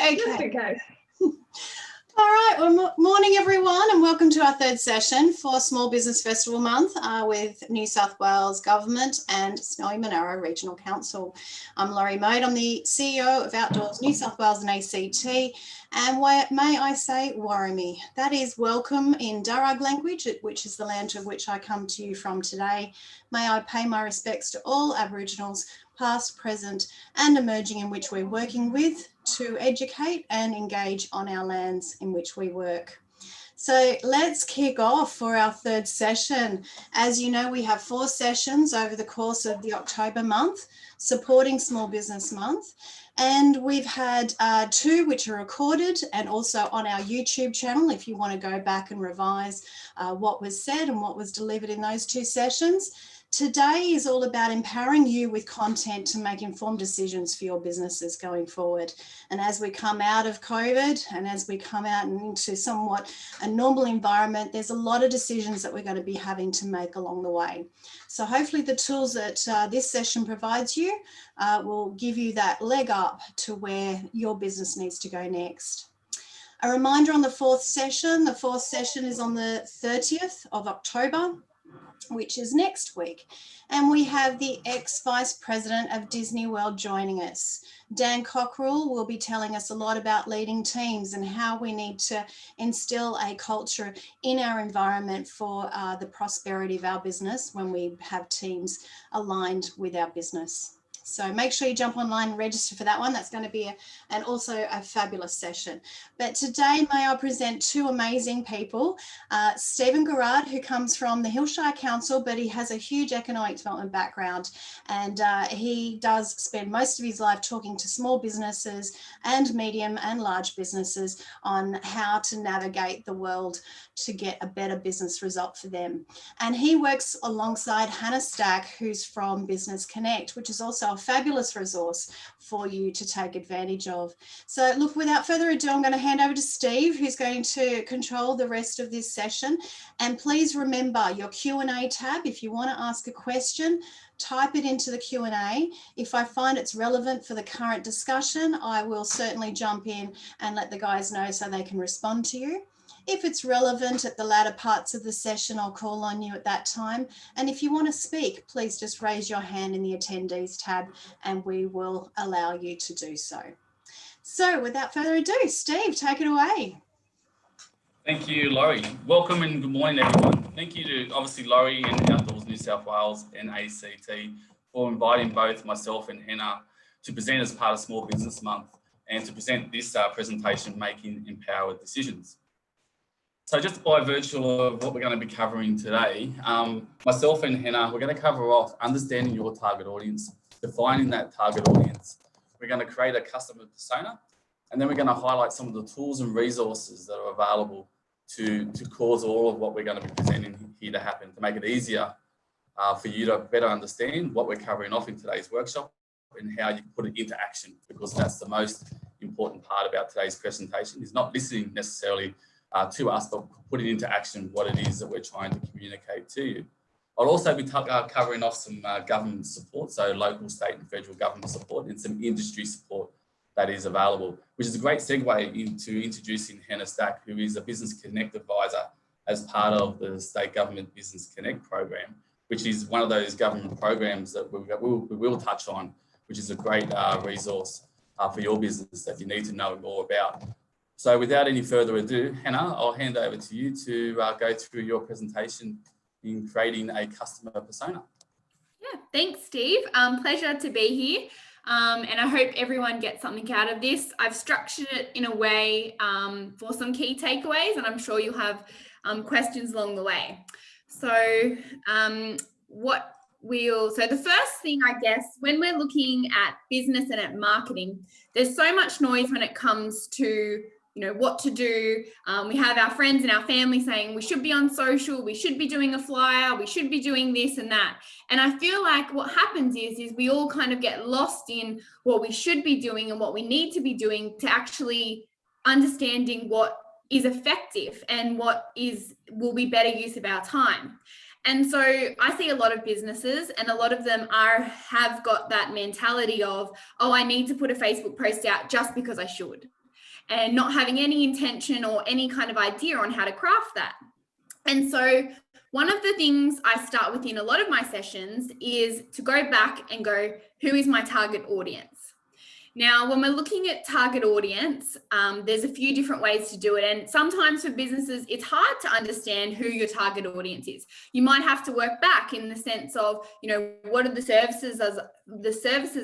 Okay. Just okay. All right. Well, morning, everyone, and welcome to our third session for Small Business Festival Month with New South Wales Government and Snowy Monaro Regional Council. I'm Laurie Mode. I'm the CEO of Outdoors New South Wales and ACT. And may I say, Warrami. That is welcome in Darug language, which is the land to which I come to you from today. May I pay my respects to all Aboriginals, past, present, and emerging, in which we're working with to educate and engage on our lands in which we work. So let's kick off for our third session. As you know, we have 4 sessions over the course of the October month, supporting Small Business Month. And we've had 2 which are recorded and also on our YouTube channel if you want to go back and revise what was said and what was delivered in those 2 sessions. Today is all about empowering you with content to make informed decisions for your businesses going forward. And as we come out of COVID and as we come out into somewhat a normal environment, there's a lot of decisions that we're going to be having to make along the way. So hopefully the tools that this session provides you will give you that leg up to where your business needs to go next. A reminder on the 4th session. The 4th session is on the 30th of October, which is next week. And we have the ex-Vice President of Disney World joining us. Dan Cockrell will be telling us a lot about leading teams and how we need to instill a culture in our environment for the prosperity of our business when we have teams aligned with our business. So make sure you jump online and register for that one. That's going to be also a fabulous session. But today, may I present 2 amazing people. Stephen Garrard, who comes from the Hillshire Council, but he has a huge economic development background. And he does spend most of his life talking to small businesses and medium and large businesses on how to navigate the world to get a better business result for them. And he works alongside Hannah Stack, who's from Business Connect, which is also a fabulous resource for you to take advantage of. So look, without further ado, I'm going to hand over to Steve, who's going to control the rest of this session. And please remember your Q&A tab. If you want to ask a question, type it into the Q&A. If I find it's relevant for the current discussion, I will certainly jump in and let the guys know so they can respond to you. If it's relevant at the latter parts of the session, I'll call on you at that time. And if you want to speak, please just raise your hand in the attendees tab and we will allow you to do so. So without further ado, Steve, take it away. Thank you, Laurie. Welcome and good morning, everyone. Thank you to obviously Laurie and Outdoors New South Wales and ACT for inviting both myself and Hannah to present as part of Small Business Month and to present this presentation, Making Empowered Decisions. So just by virtue of what we're going to be covering today, myself and Hannah, we're going to cover off understanding your target audience, defining that target audience. We're going to create a customer persona, and then we're going to highlight some of the tools and resources that are available to cause all of what we're going to be presenting here to happen, to make it easier for you to better understand what we're covering off in today's workshop and how you can put it into action, because that's the most important part about today's presentation, is not listening necessarily to us, but putting into action what it is that we're trying to communicate to you. I'll also be covering off some government support, so local, state and federal government support, and some industry support that is available, which is a great segue into introducing Hannah Stack, who is a Business Connect advisor as part of the State Government Business Connect program, which is one of those government programs that we will touch on, which is a great resource for your business that you need to know more about. So without any further ado, Hannah, I'll hand over to you to go through your presentation in creating a customer persona. Yeah, thanks, Steve. Pleasure to be here. And I hope everyone gets something out of this. I've structured it in a way for some key takeaways, and I'm sure you'll have questions along the way. So the first thing, I guess, when we're looking at business and at marketing, there's so much noise when it comes to what to do. We have our friends and our family saying we should be on social, we should be doing a flyer, we should be doing this and that. And I feel like what happens is we all kind of get lost in what we should be doing and what we need to be doing to actually understanding what is effective and what will be better use of our time. And so I see a lot of businesses, and a lot of them have got that mentality of, oh, I need to put a Facebook post out just because I should. and not having any intention or any kind of idea on how to craft that. And so one of the things I start with in a lot of my sessions is to go back and go, who is my target audience? Now, when we're looking at target audience, there's a few different ways to do it. And sometimes for businesses, it's hard to understand who your target audience is. You might have to work back in the sense of, what are the services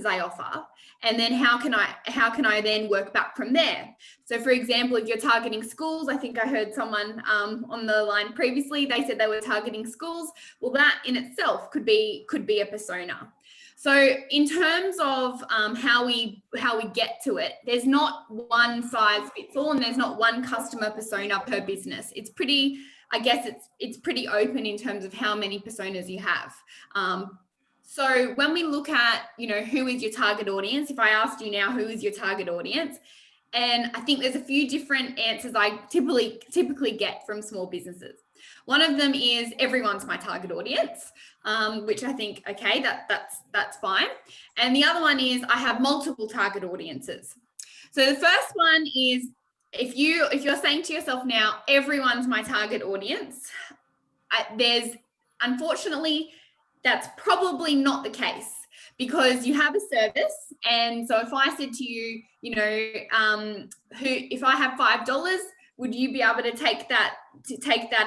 I offer? And then how can I then work back from there? So for example, if you're targeting schools, I think I heard someone on the line previously, they said they were targeting schools. Well, that in itself could be a persona. So in terms of how we get to it, there's not one size fits all, and there's not one customer persona per business. It's pretty, I guess it's pretty open in terms of how many personas you have. So when we look at, who is your target audience, if I asked you now, who is your target audience? And I think there's a few different answers I typically get from small businesses. One of them is everyone's my target audience, which I think, okay, that's fine. And the other one is I have multiple target audiences. So the first one is if you're saying to yourself now, everyone's my target audience, unfortunately, that's probably not the case, because you have a service. And so if I said to you, if I have $5, would you be able to take that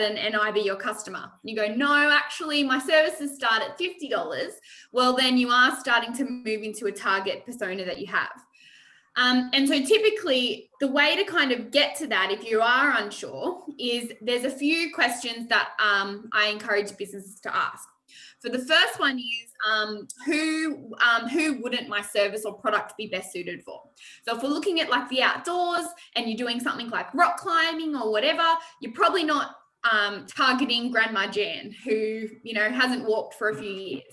and I be your customer? You go, no, actually my services start at $50. Well, then you are starting to move into a target persona that you have. And so typically the way to kind of get to that, if you are unsure, is there's a few questions that I encourage businesses to ask. So the first one is, who wouldn't my service or product be best suited for? So if we're looking at like the outdoors and you're doing something like rock climbing or whatever, you're probably not targeting Grandma Jan, who, hasn't walked for a few years.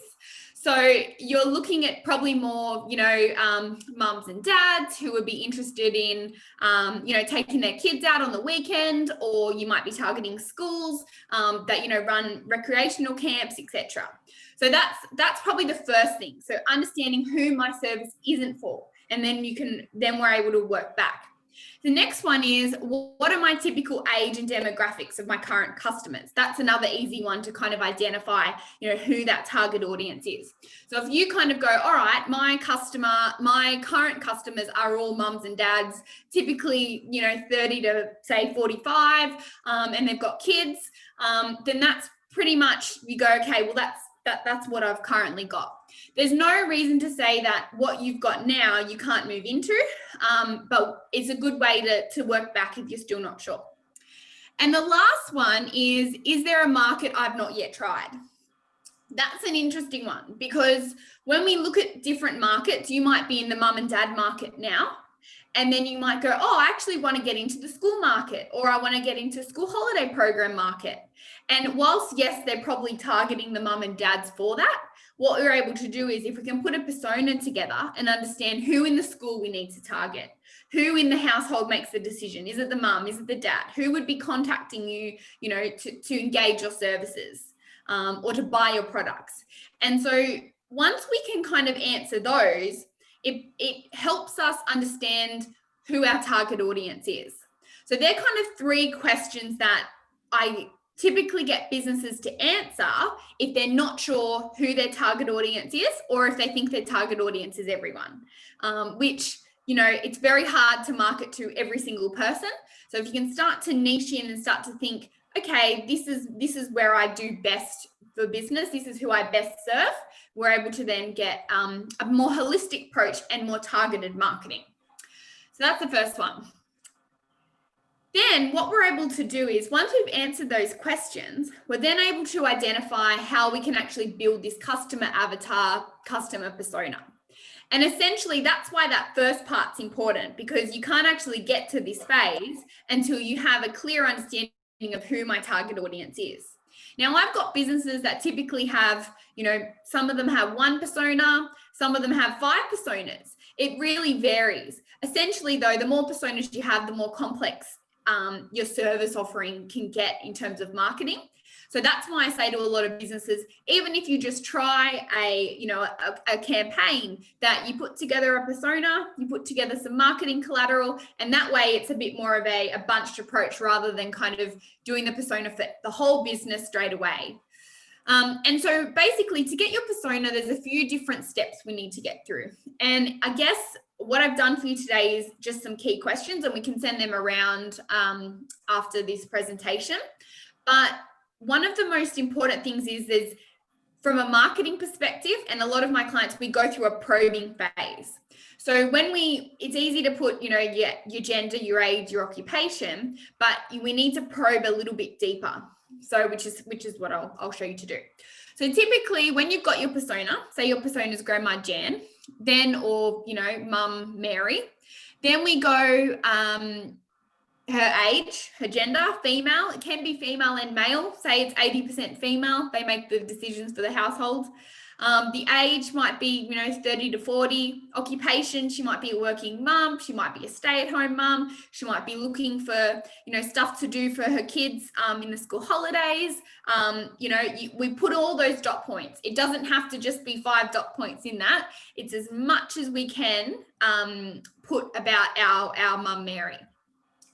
So you're looking at probably more, mums and dads who would be interested in, taking their kids out on the weekend, or you might be targeting schools that, run recreational camps, etc. So that's probably the first thing. So understanding who my service isn't for, and then we're able to work back. The next one is, what are my typical age and demographics of my current customers? That's another easy one to kind of identify, who that target audience is. So if you kind of go, all right, my current customers are all mums and dads, typically, 30 to say 45, and they've got kids, then that's pretty much, you go, okay, well, that's what I've currently got. There's no reason to say that what you've got now you can't move into, but it's a good way to work back if you're still not sure. And the last one is there a market I've not yet tried? That's an interesting one, because when we look at different markets, you might be in the mum and dad market now, and then you might go, oh, I actually want to get into the school market, or I want to get into school holiday program market. And whilst, yes, they're probably targeting the mum and dads for that, what we're able to do is, if we can put a persona together and understand who in the school we need to target, who in the household makes the decision. Is it the mum? Is it the dad? Who would be contacting you, to engage your services or to buy your products? And so once we can kind of answer those, it helps us understand who our target audience is. So they're kind of three questions that I typically get businesses to answer if they're not sure who their target audience is, or if they think their target audience is everyone, which, it's very hard to market to every single person. So if you can start to niche in and start to think, okay, this is where I do best for business, this is who I best serve, we're able to then get a more holistic approach and more targeted marketing. So that's the first one. Then what we're able to do is, once we've answered those questions, we're then able to identify how we can actually build this customer avatar, customer persona. And essentially that's why that first part's important, because you can't actually get to this phase until you have a clear understanding of who my target audience is. Now, I've got businesses that typically have, some of them have one persona, some of them have 5 personas. It really varies. Essentially though, the more personas you have, the more complex your service offering can get in terms of marketing. So that's why I say to a lot of businesses, even if you just try a campaign that you put together a persona, you put together some marketing collateral, and that way it's a bit more of a bunched approach rather than kind of doing the persona for the whole business straight away. And so basically to get your persona, there's a few different steps we need to get through. And I guess what I've done for you today is just some key questions, and we can send them around after this presentation. But one of the most important things is from a marketing perspective, and a lot of my clients, we go through a probing phase. So it's easy to put, your gender, your age, your occupation, but we need to probe a little bit deeper. So which is what I'll show you to do. So typically when you've got your persona, say your persona is Grandma Jan, then, or, Mum Mary, then we go, her age, her gender, female. It can be female and male. Say it's 80% female. They make the decisions for the household. The age might be, 30 to 40. Occupation, she might be a working mum. She might be a stay-at-home mum. She might be looking for, stuff to do for her kids in the school holidays. We put all those dot points. It doesn't have to just be 5 dot points in that. It's as much as we can put about our mum Mary.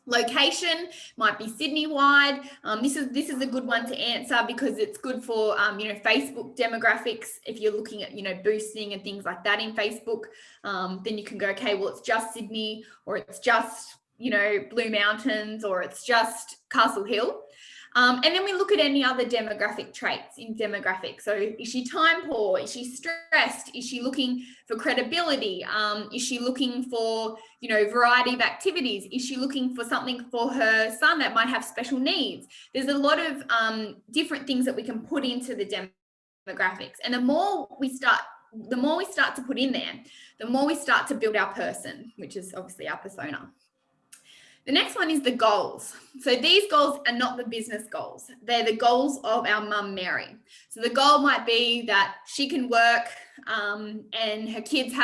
Location might be Sydney wide. This is a good one to answer because it's good for Facebook demographics. If you're looking at boosting and things like that in Facebook, then you can go, okay, well, it's just Sydney, or it's just Blue Mountains, or it's just Castle Hill. And then we look at any other demographic traits in demographics. So is she time poor? Is she stressed? Is she looking for credibility? Is she looking for, variety of activities? Is she looking for something for her son that might have special needs? There's a lot of different things that we can put into the demographics. And the more we start to put in there, the more we start to build our person, which is obviously our persona. The next one is the goals. So these goals are not the business goals. They're the goals of our mum, Mary. So the goal might be that she can work and her kids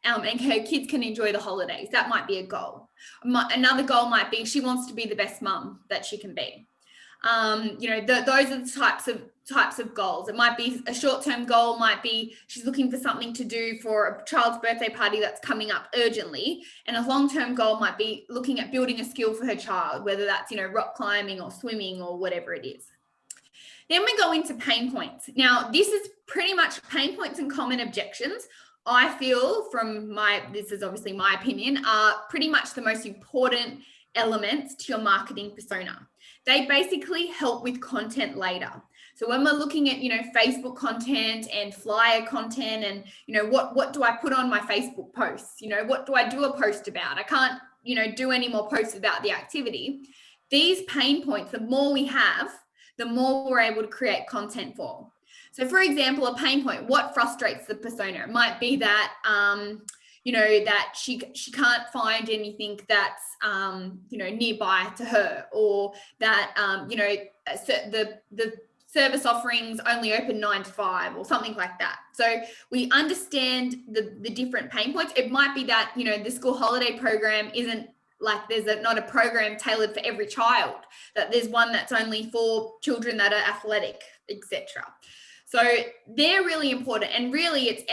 and her kids can enjoy the holidays. That might be a goal. Another goal might be she wants to be the best mum that she can be. Those are the types of goals. It might be a short-term goal, might be she's looking for something to do for a child's birthday party that's coming up urgently. And a long-term goal might be looking at building a skill for her child, whether that's, rock climbing or swimming or whatever it is. Then we go into pain points. Now, this is pretty much pain points and common objections. I feel this is obviously my opinion, are pretty much the most important elements to your marketing persona. They basically help with content later. So when we're looking at, Facebook content and flyer content and, what do I put on my Facebook posts? What do I do a post about? I can't, do any more posts about the activity. These pain points, the more we have, the more we're able to create content for. So for example, a pain point, what frustrates the persona? It might be that, that she can't find anything that's, nearby to her, or that, the service offerings only open 9 to 5 or something like that. So we understand the different pain points. It might be that, the school holiday program isn't like not a program tailored for every child, that there's one that's only for children that are athletic, etc. So they're really important. And really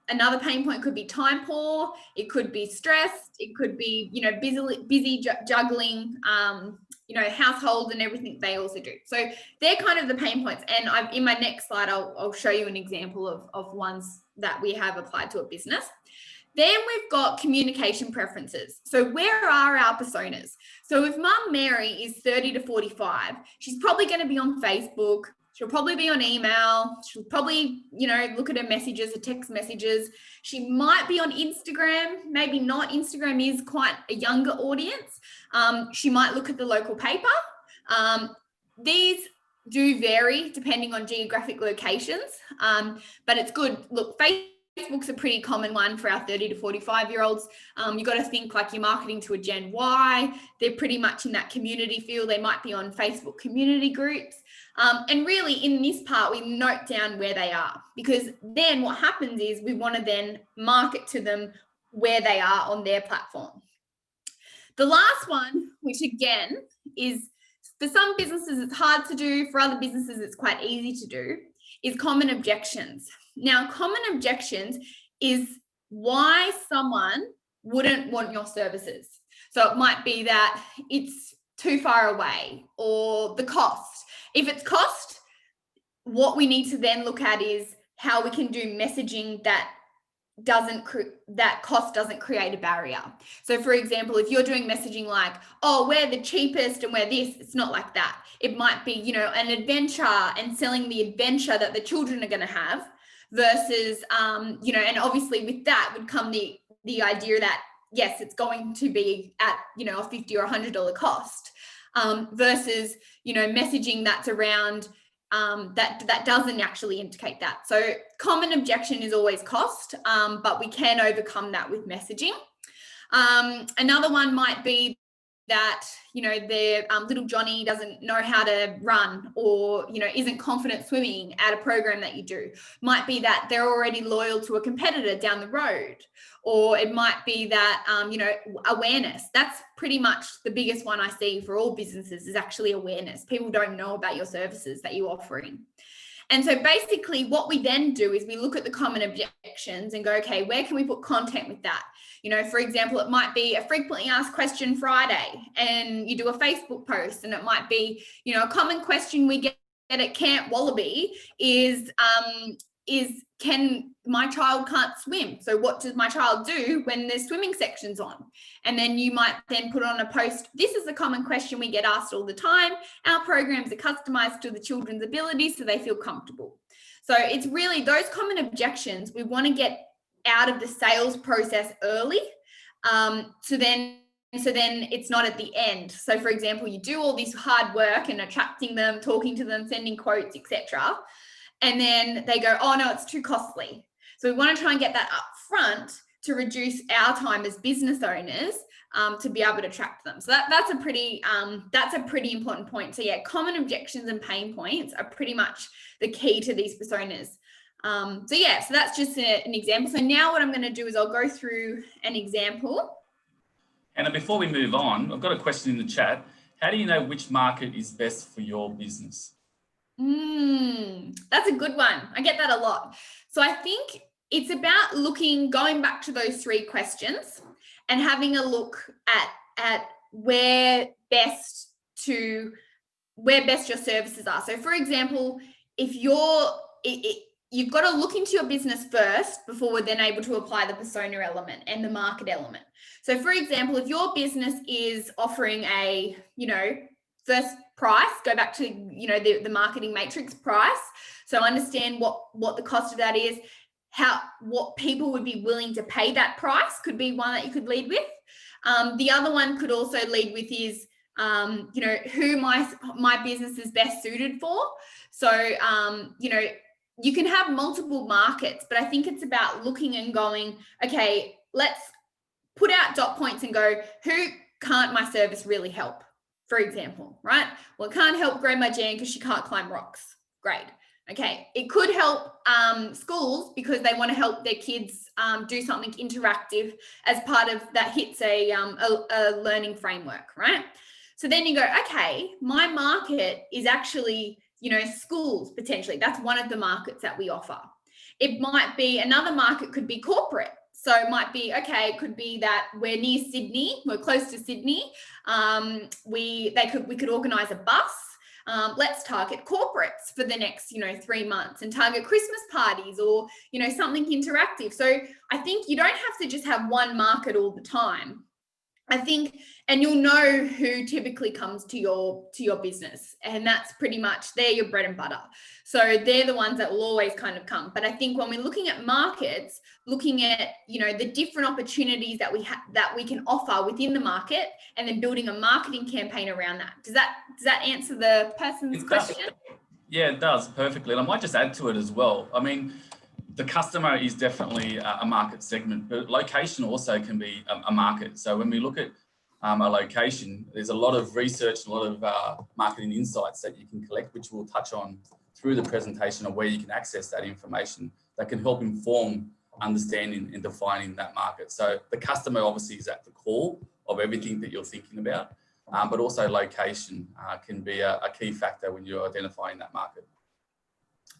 another pain point could be time poor, it could be stressed, it could be, busy juggling, household and everything they also do. So they're kind of the pain points. And in my next slide, I'll show you an example of ones that we have applied to a business. Then we've got communication preferences. So where are our personas? So if Mum Mary is 30 to 45, she's probably going to be on Facebook. She'll probably be on email. She'll probably, look at her messages, her text messages. She might be on Instagram, maybe not. Instagram is quite a younger audience. She might look at the local paper. These do vary depending on geographic locations, but it's good. Look, Facebook's a pretty common one for our 30 to 45-year-olds. You've got to think like you're marketing to a Gen Y. They're pretty much in that community field. They might be on Facebook community groups. And really in this part, we note down where they are, because then what happens is we want to then market to them where they are on their platform. The last one, which again is for some businesses it's hard to do, for other businesses it's quite easy to do, is common objections. Now, common objections is why someone wouldn't want your services. So it might be that it's too far away, or the cost. If it's cost, what we need to then look at is how we can do messaging that cost doesn't create a barrier. So for example, if you're doing messaging like, oh, we're the cheapest and we're this, it's not like that. It might be, an adventure and selling the adventure that the children are going to have versus, and obviously with that would come the idea that, yes, it's going to be at, a $50 or $100 cost versus, messaging that's around that doesn't actually indicate that. So common objection is always cost, but we can overcome that with messaging. Another one might be that, their little Johnny doesn't know how to run, or, isn't confident swimming at a program that you do. Might be that they're already loyal to a competitor down the road, or it might be that, awareness. That's pretty much the biggest one I see for all businesses, is actually awareness. People don't know about your services that you're offering. And so basically what we then do is we look at the common objections and go, okay, where can we put content with that? For example, it might be a frequently asked question Friday, and you do a Facebook post, and it might be, a common question we get at Camp Wallaby is my child can't swim. So what does my child do when there's swimming sections on? And then you might then put on a post, this is a common question we get asked all the time. Our programs are customized to the children's abilities so they feel comfortable. So it's really those common objections we want to get out of the sales process early. So then it's not at the end. So for example, you do all this hard work and attracting them, talking to them, sending quotes, etc. And then they go, oh no, it's too costly. So we want to try and get that up front to reduce our time as business owners to be able to attract them. So that's a pretty important point. So yeah, common objections and pain points are pretty much the key to these personas. So that's just an example. So now what I'm going to do is I'll go through an example. And before we move on, I've got a question in the chat. How do you know which market is best for your business? That's a good one. I get that a lot. So I think it's about going back to those 3 questions and having a look at where best your services are. So for example, if you've got to look into your business first before we're then able to apply the persona element and the market element. So for example, if your business is offering a, first price, go back to, the marketing matrix price. So understand what the cost of that is, what people would be willing to pay that price could be one that you could lead with. The other one could also lead with is, who my business is best suited for. So, you can have multiple markets, but I think it's about looking and going, okay, let's put out dot points and go, who can't my service really help? For example, right? Well, it can't help Grandma Jan because she can't climb rocks. Great. Okay. It could help schools because they want to help their kids do something interactive as part of that hits a learning framework, right? So then you go, okay, my market is actually, schools potentially. That's one of the markets that we offer. It might be another market could be corporate. So it might be, okay, it could be that we're near Sydney, we're close to Sydney. We could organise a bus. Let's target corporates for the next, 3 months and target Christmas parties or, something interactive. So I think you don't have to just have one market all the time. I think, and you'll know who typically comes to your business, and that's pretty much, they're your bread and butter. So they're the ones that will always kind of come. But I think when we're looking at markets, looking at, the different opportunities that we can offer within the market, and then building a marketing campaign around that. Does that answer the person's question? Yeah, it does perfectly. And I might just add to it as well. I mean, the customer is definitely a market segment, but location also can be a market. So when we look at a location, there's a lot of research, a lot of marketing insights that you can collect, which we'll touch on through the presentation of where you can access that information that can help inform understanding and defining that market. So the customer obviously is at the core of everything that you're thinking about. but also location can be a key factor when you're identifying that market.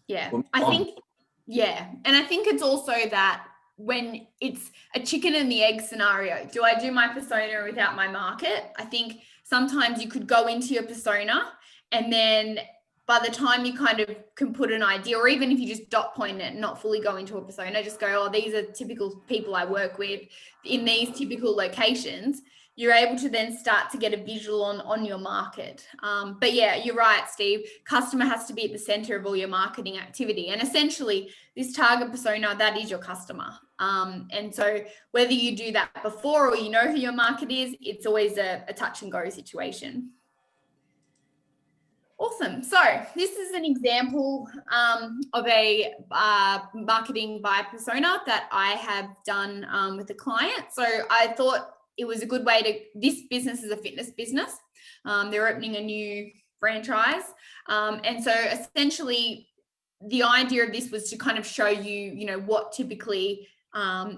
Yeah, I think, and I think it's also that when it's a chicken and the egg scenario, do I do my persona without my market? I think sometimes you could go into your persona and then by the time you kind of can put an idea, or even if you just dot point it and not fully go into a persona, just go, oh, these are typical people I work with in these typical locations, you're able to then start to get a visual on your market. But yeah, you're right, Steve. Customer has to be at the center of all your marketing activity. And essentially, this target persona, that is your customer. And so whether you do that before or you know who your market is, it's always a touch and go situation. Awesome. So this is an example of a marketing by persona that I have done with a client. So I thought it was a good way to, this business is a fitness business. They're opening a new franchise. And so essentially the idea of this was to kind of show you, you know, what typically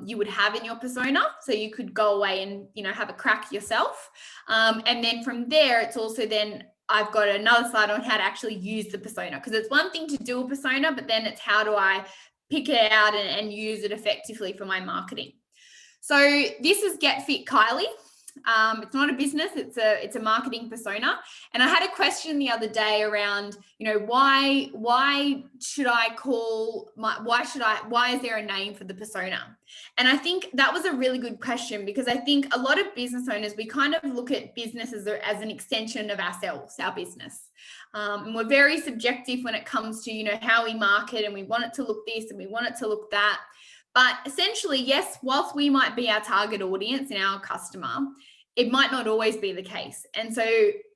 you would have in your persona. So you could go away and, you know, have a crack yourself. And then from there, it's also then I've got another slide on how to actually use the persona, because it's one thing to do a persona, but then it's how do I pick it out and use it effectively for my marketing. So this is Get Fit Kylie. It's not a business, it's a marketing persona. And I had a question the other day around, you know, why should I call why is there a name for the persona? And I think that was a really good question, because I think a lot of business owners, we kind of look at business as an extension of ourselves, our business. And we're very subjective when it comes to, you know, how we market, and we want it to look this and we want it to look that. But essentially, yes, whilst we might be our target audience and our customer, it might not always be the case. And so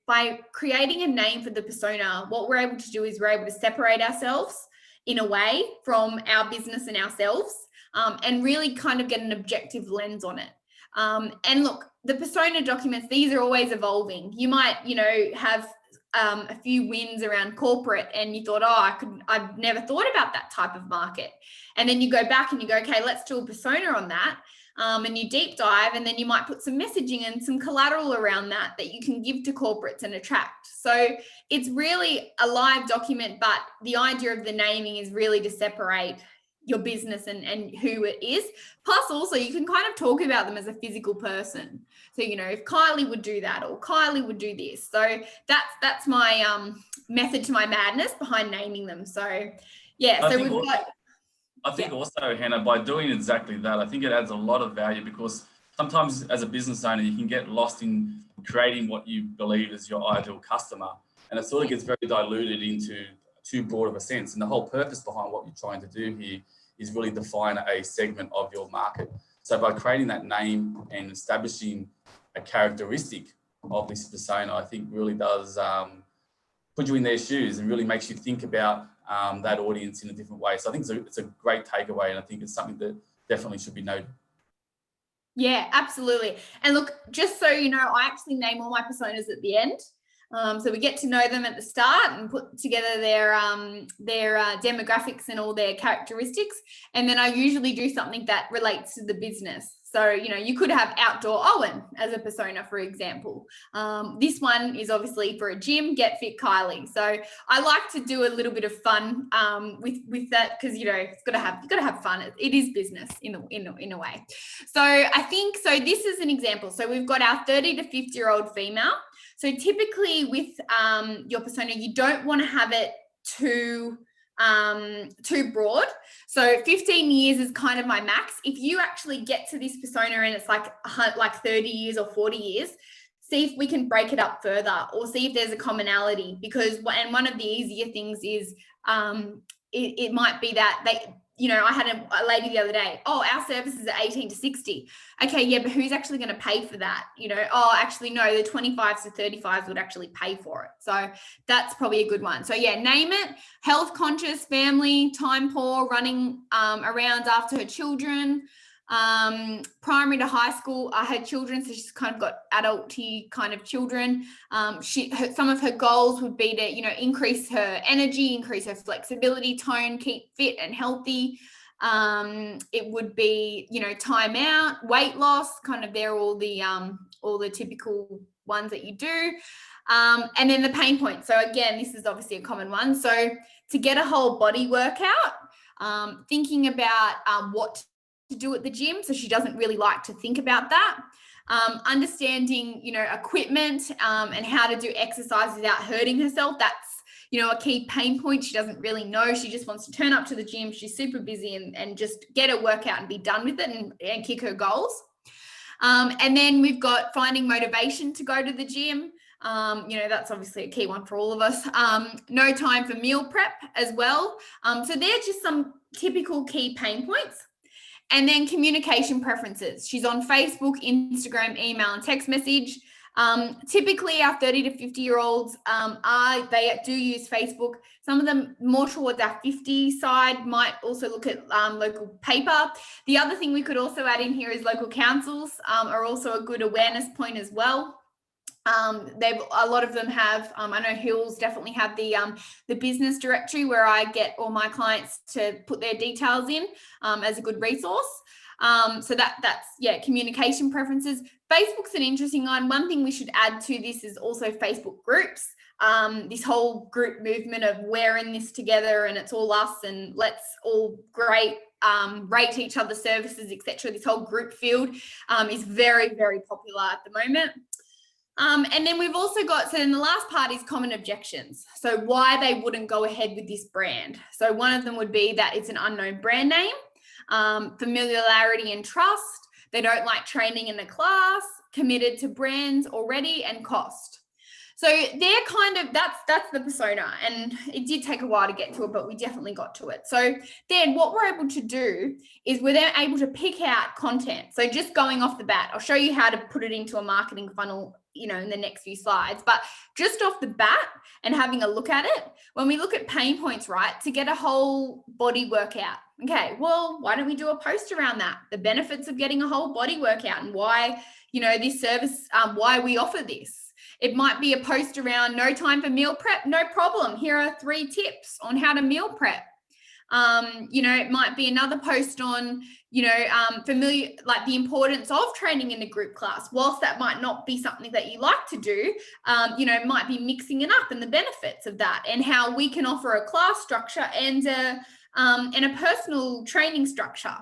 by creating a name for the persona, what we're able to do is we're able to separate ourselves in a way from our business and ourselves, and really kind of get an objective lens on it. And look, the persona documents, these are always evolving. You might, you know, have a few wins around corporate and you thought, oh, I've never thought about that type of market. And then you go back and you go, okay, let's do a persona on that. And you deep dive, and then you might put some messaging and some collateral around that you can give to corporates and attract. So it's really a live document, but the idea of the naming is really to separate your business and who it is. Plus also you can kind of talk about them as a physical person. So, you know, if Kylie would do that or Kylie would do this. So that's my method to my madness behind naming them. So yeah, so we've got... I think also, Hannah, by doing exactly that, I think it adds a lot of value, because sometimes as a business owner, you can get lost in creating what you believe is your ideal customer. And it sort of gets very diluted into too broad of a sense. And the whole purpose behind what you're trying to do here is really define a segment of your market. So by creating that name and establishing a characteristic of this persona, I think really does put you in their shoes and really makes you think about that audience in a different way. So I think it's a great takeaway, and I think it's something that definitely should be noted. Yeah, absolutely. And look, just so you know, I actually name all my personas at the end. So we get to know them at the start and put together their demographics and all their characteristics. And then I usually do something that relates to the business. So, you know, you could have Outdoor Owen as a persona, for example. This one is obviously for a gym, Get Fit Kylie. So I like to do a little bit of fun with that, because, you know, you've got to have fun. It is business in a way. So I think, so this is an example. So we've got our 30 to 50-year-old female. So typically with your persona, you don't want to have it too broad. So 15 years is kind of my max. If you actually get to this persona and it's like 30 years or 40 years, see if we can break it up further, or see if there's a commonality, because, and one of the easier things is it might be that they, you know, I had a lady the other day, oh, our services are 18 to 60. Okay, yeah, but who's actually going to pay for that? You know, oh, actually, no, the 25s to 35s would actually pay for it. So that's probably a good one. So yeah, name it, health conscious, family, time poor, running around after her children, primary to high school are her children. So she's kind of got adult-y kind of children. Some of her goals would be to, you know, increase her energy, increase her flexibility, tone, keep fit and healthy. It would be, you know, time out, weight loss, kind of they're all the typical ones that you do. And then the pain points. So again, this is obviously a common one. So to get a whole body workout, thinking about what to do at the gym. So she doesn't really like to think about that. Understanding, equipment and how to do exercise without hurting herself. That's, a key pain point. She doesn't really know. She just wants to turn up to the gym. She's super busy and just get a workout and be done with it and kick her goals. And then we've got finding motivation to go to the gym. That's obviously a key one for all of us. No time for meal prep as well. So they're just some typical key pain points. And then communication preferences. She's on Facebook, Instagram, email, and text message. Typically our 30 to 50-year-olds they do use Facebook. Some of them more towards our 50 side might also look at local paper. The other thing we could also add in here is local councils are also a good awareness point as well. A lot of them have, I know Hills definitely have the business directory where I get all my clients to put their details in as a good resource. So that's communication preferences. Facebook's an interesting one. One thing we should add to this is also Facebook groups. This whole group movement of we're in this together and it's all us and let's all rate each other's services, etc. This whole group field is very, very popular at the moment. And then we've also got, so then the last part is common objections. So why they wouldn't go ahead with this brand. So one of them would be that it's an unknown brand name, familiarity and trust. They don't like training in the class, committed to brands already, and cost. So they're kind of, that's the persona, and it did take a while to get to it, but we definitely got to it. So then what we're able to do is we're then able to pick out content. So just going off the bat, I'll show you how to put it into a marketing funnel, in the next few slides, but just off the bat and having a look at it, when we look at pain points, right, to get a whole body workout. Okay, well, why don't we do a post around that? The benefits of getting a whole body workout and why, this service, why we offer this. It might be a post around no time for meal prep, no problem. Here are 3 tips on how to meal prep. It might be another post on, familiar, like the importance of training in a group class. Whilst that might not be something that you like to do, it might be mixing it up and the benefits of that and how we can offer a class structure and a personal training structure.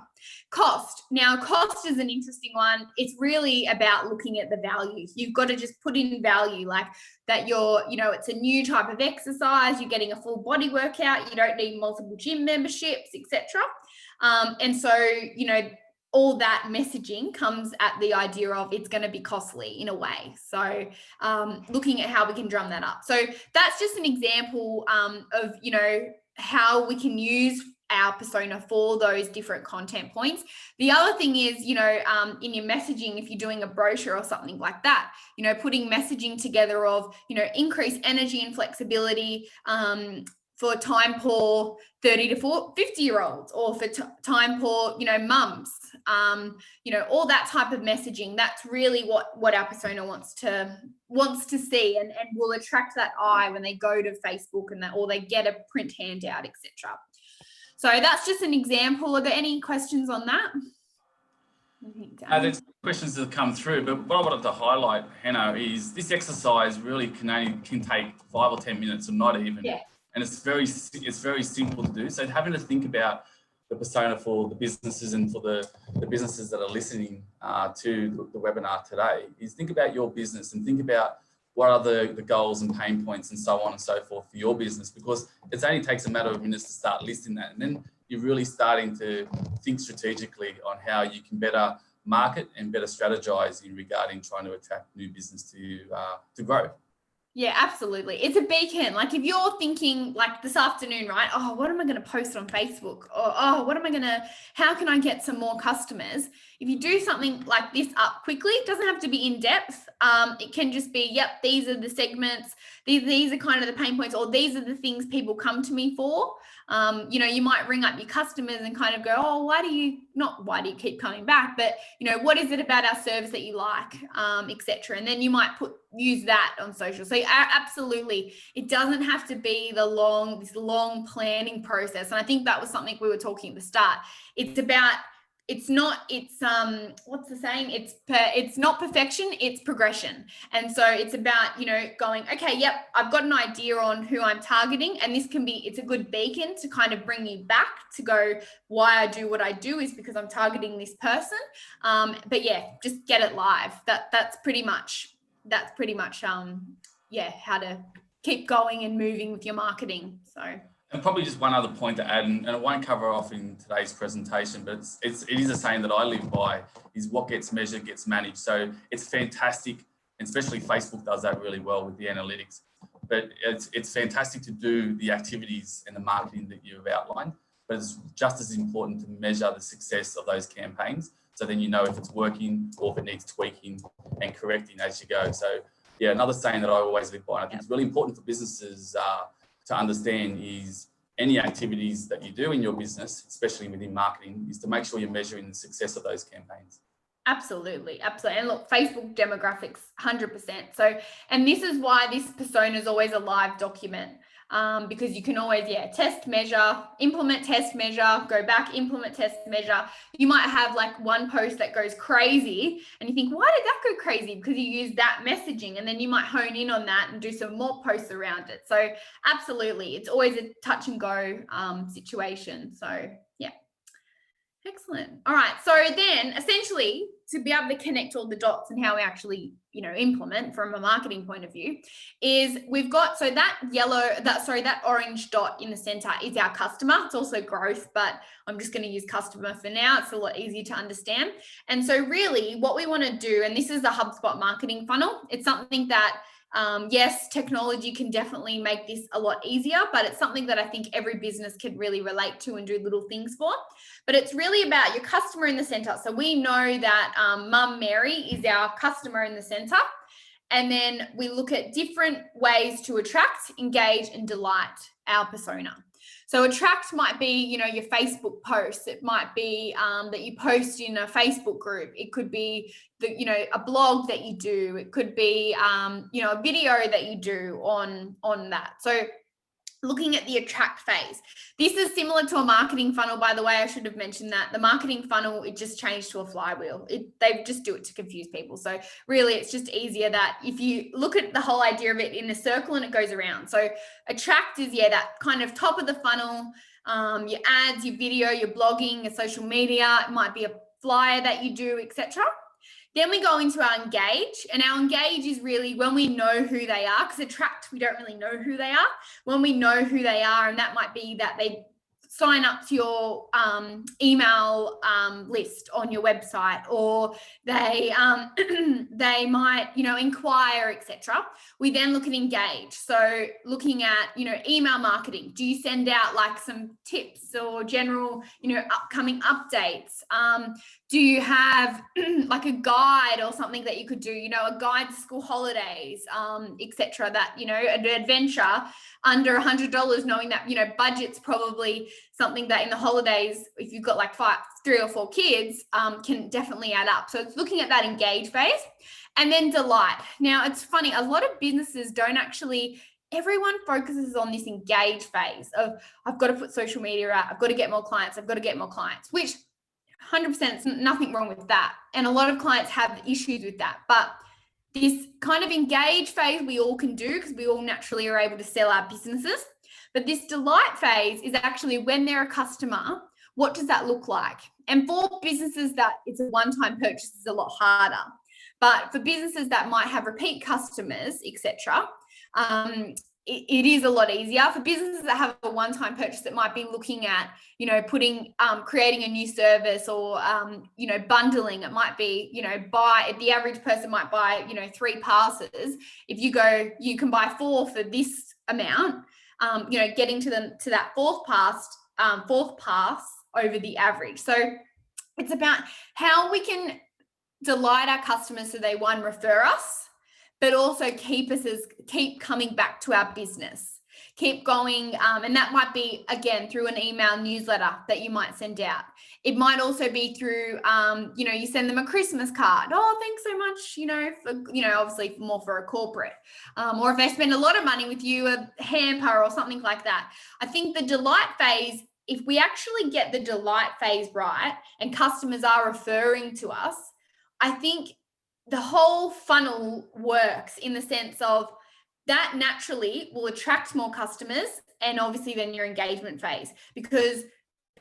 Cost. Now, cost is an interesting one. It's really about looking at the values. You've got to just put in value, like that it's a new type of exercise, you're getting a full body workout, you don't need multiple gym memberships, etc. And so, all that messaging comes at the idea of it's going to be costly in a way. So looking at how we can drum that up. So that's just an example of, how we can use our persona for those different content points. The other thing is, in your messaging, if you're doing a brochure or something like that, putting messaging together of, increased energy and flexibility for time poor 30 to 50-year-olds or for time poor, mums, all that type of messaging. That's really what our persona wants to see and will attract that eye when they go to Facebook or they get a print handout, etc. So that's just an example. Are there any questions on that? There's questions that have come through, but what I wanted to highlight, Hannah, is this exercise really can take 5 or 10 minutes or not even. Yeah. And it's very simple to do. So having to think about the persona for the businesses and for the businesses that are listening to the webinar today is think about your business and think about what are the goals and pain points and so on and so forth for your business, because it only takes a matter of minutes to start listing that. And then you're really starting to think strategically on how you can better market and better strategize in regarding trying to attract new business to grow. Yeah, absolutely. It's a beacon. Like if you're thinking like this afternoon, right? Oh, what am I going to post on Facebook? Or, how can I get some more customers? If you do something like this up quickly, it doesn't have to be in depth. It can just be, yep, these are the segments. These are kind of the pain points, or these are the things people come to me for. You might ring up your customers and kind of go, oh, why do you keep coming back? But, what is it about our service that you like, etc. And then you might use that on social. So absolutely, it doesn't have to be this long planning process. And I think that was something we were talking at the start. It's about what's the saying? It's not perfection, it's progression. And so it's about, going, okay, yep, I've got an idea on who I'm targeting, and it's a good beacon to kind of bring you back to go, why I do what I do is because I'm targeting this person. But yeah, just get it live. That's pretty much how to keep going and moving with your marketing. So. And probably just one other point to add, and it won't cover off in today's presentation, but it is a saying that I live by, is what gets measured gets managed. So it's fantastic, and especially Facebook does that really well with the analytics. But it's fantastic to do the activities and the marketing that you've outlined, but it's just as important to measure the success of those campaigns. So then you know if it's working or if it needs tweaking and correcting as you go. So yeah, another saying that I always live by, and I think it's really important for businesses to understand, is any activities that you do in your business, especially within marketing, is to make sure you're measuring the success of those campaigns. Absolutely. And look, Facebook demographics, 100%. So, and this is why this persona is always a live document, because you can always, test, measure, implement, test, measure, go back, implement, test, measure. You might have like one post that goes crazy and you think, why did that go crazy? Because you use that messaging, and then you might hone in on that and do some more posts around it. So absolutely, it's always a touch and go situation. So yeah. Excellent. All right. So then essentially, to be able to connect all the dots and how we actually, implement from a marketing point of view, is we've got, so that orange dot in the center is our customer. It's also growth, but I'm just going to use customer for now. It's a lot easier to understand. And so really what we want to do, and this is the HubSpot marketing funnel. It's something that yes, technology can definitely make this a lot easier, but it's something that I think every business can really relate to and do little things for. But it's really about your customer in the center. So we know that Mum Mary is our customer in the center. And then we look at different ways to attract, engage, and delight our persona. So attract might be, your Facebook posts. It might be that you post in a Facebook group. It could be a blog that you do. It could be, a video that you do on that. So looking at the attract phase. This is similar to a marketing funnel, by the way. I should have mentioned that. The marketing funnel, it just changed to a flywheel. They just do it to confuse people. So really, it's just easier that if you look at the whole idea of it in a circle and it goes around. So attract is, that kind of top of the funnel, your ads, your video, your blogging, your social media. It might be a flyer that you do, etc. Then we go into our engage, and our engage is really when we know who they are, because attract, we don't really know who they are. When we know who they are, and that might be that they sign up to your email list on your website, or they they might inquire, etc. We then look at engage. So looking at email marketing. Do you send out like some tips or general upcoming updates? Do you have like a guide or something that you could do, a guide to school holidays, etc. That, an adventure under $100, knowing that, budget's probably something that in the holidays, if you've got like 3 or 4 kids, can definitely add up. So it's looking at that engage phase. And then delight. Now it's funny, a lot of businesses don't actually, everyone focuses on this engage phase of I've got to put social media out, I've got to get more clients, which 100%, it's nothing wrong with that. And a lot of clients have issues with that. But this kind of engage phase we all can do because we all naturally are able to sell our businesses. But this delight phase is actually when they're a customer, what does that look like? And for businesses that it's a one-time purchase is a lot harder. But for businesses that might have repeat customers, etc., it is a lot easier. For businesses that have a one-time purchase, that might be looking at, creating a new service or, bundling. It might be, the average person might buy, 3 passes. If you go, you can buy 4 for this amount, getting to that fourth pass over the average. So it's about how we can delight our customers so they, one, refer us, but also keep coming back to our business, keep going. And that might be, again, through an email newsletter that you might send out. It might also be through, you send them a Christmas card. Oh, thanks so much, obviously more for a corporate. Or if they spend a lot of money with you, a hamper or something like that. I think the delight phase if we actually get the delight phase right and customers are referring to us, I think the whole funnel works in the sense of that naturally will attract more customers, and obviously then your engagement phase, because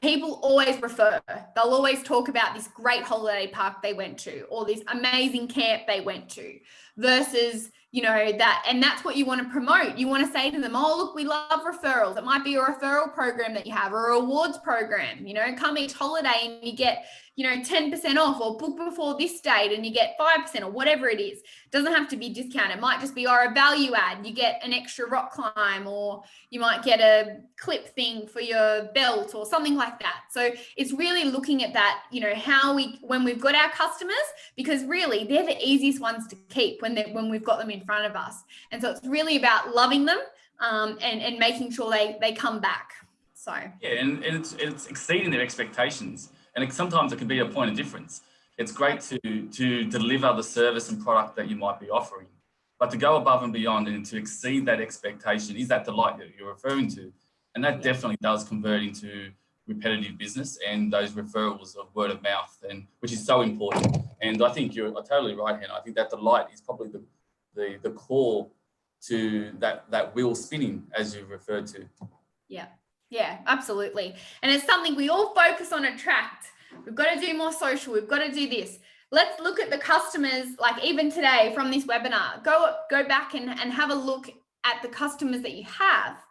people always refer. They'll always talk about this great holiday park they went to or this amazing camp they went to versus, and that's what you want to promote. You want to say to them, oh, look, we love referrals. It might be a referral program that you have or a rewards program, come each holiday and you get, 10% off, or book before this date and you get 5% or whatever it is. It doesn't have to be discounted. It might just be, or a value add. You get an extra rock climb, or you might get a clip thing for your belt or something like that. So it's really looking at that, when we've got our customers, because really they're the easiest ones to keep when we've got them in front of us. And so it's really about loving them and making sure they come back. So yeah, and it's exceeding their expectations, and sometimes it can be a point of difference. It's great to deliver the service and product that you might be offering, but to go above and beyond and to exceed that expectation is that delight that you're referring to, and that definitely does convert into repetitive business and those referrals of word of mouth, and which is so important. And I think you're totally right, Hannah. I think that delight is probably the core to that wheel spinning, as you referred to. Yeah, absolutely. And it's something we all focus on attract. We've got to do more social. We've got to do this. Let's look at the customers, like even today from this webinar, go back and have a look at the customers that you have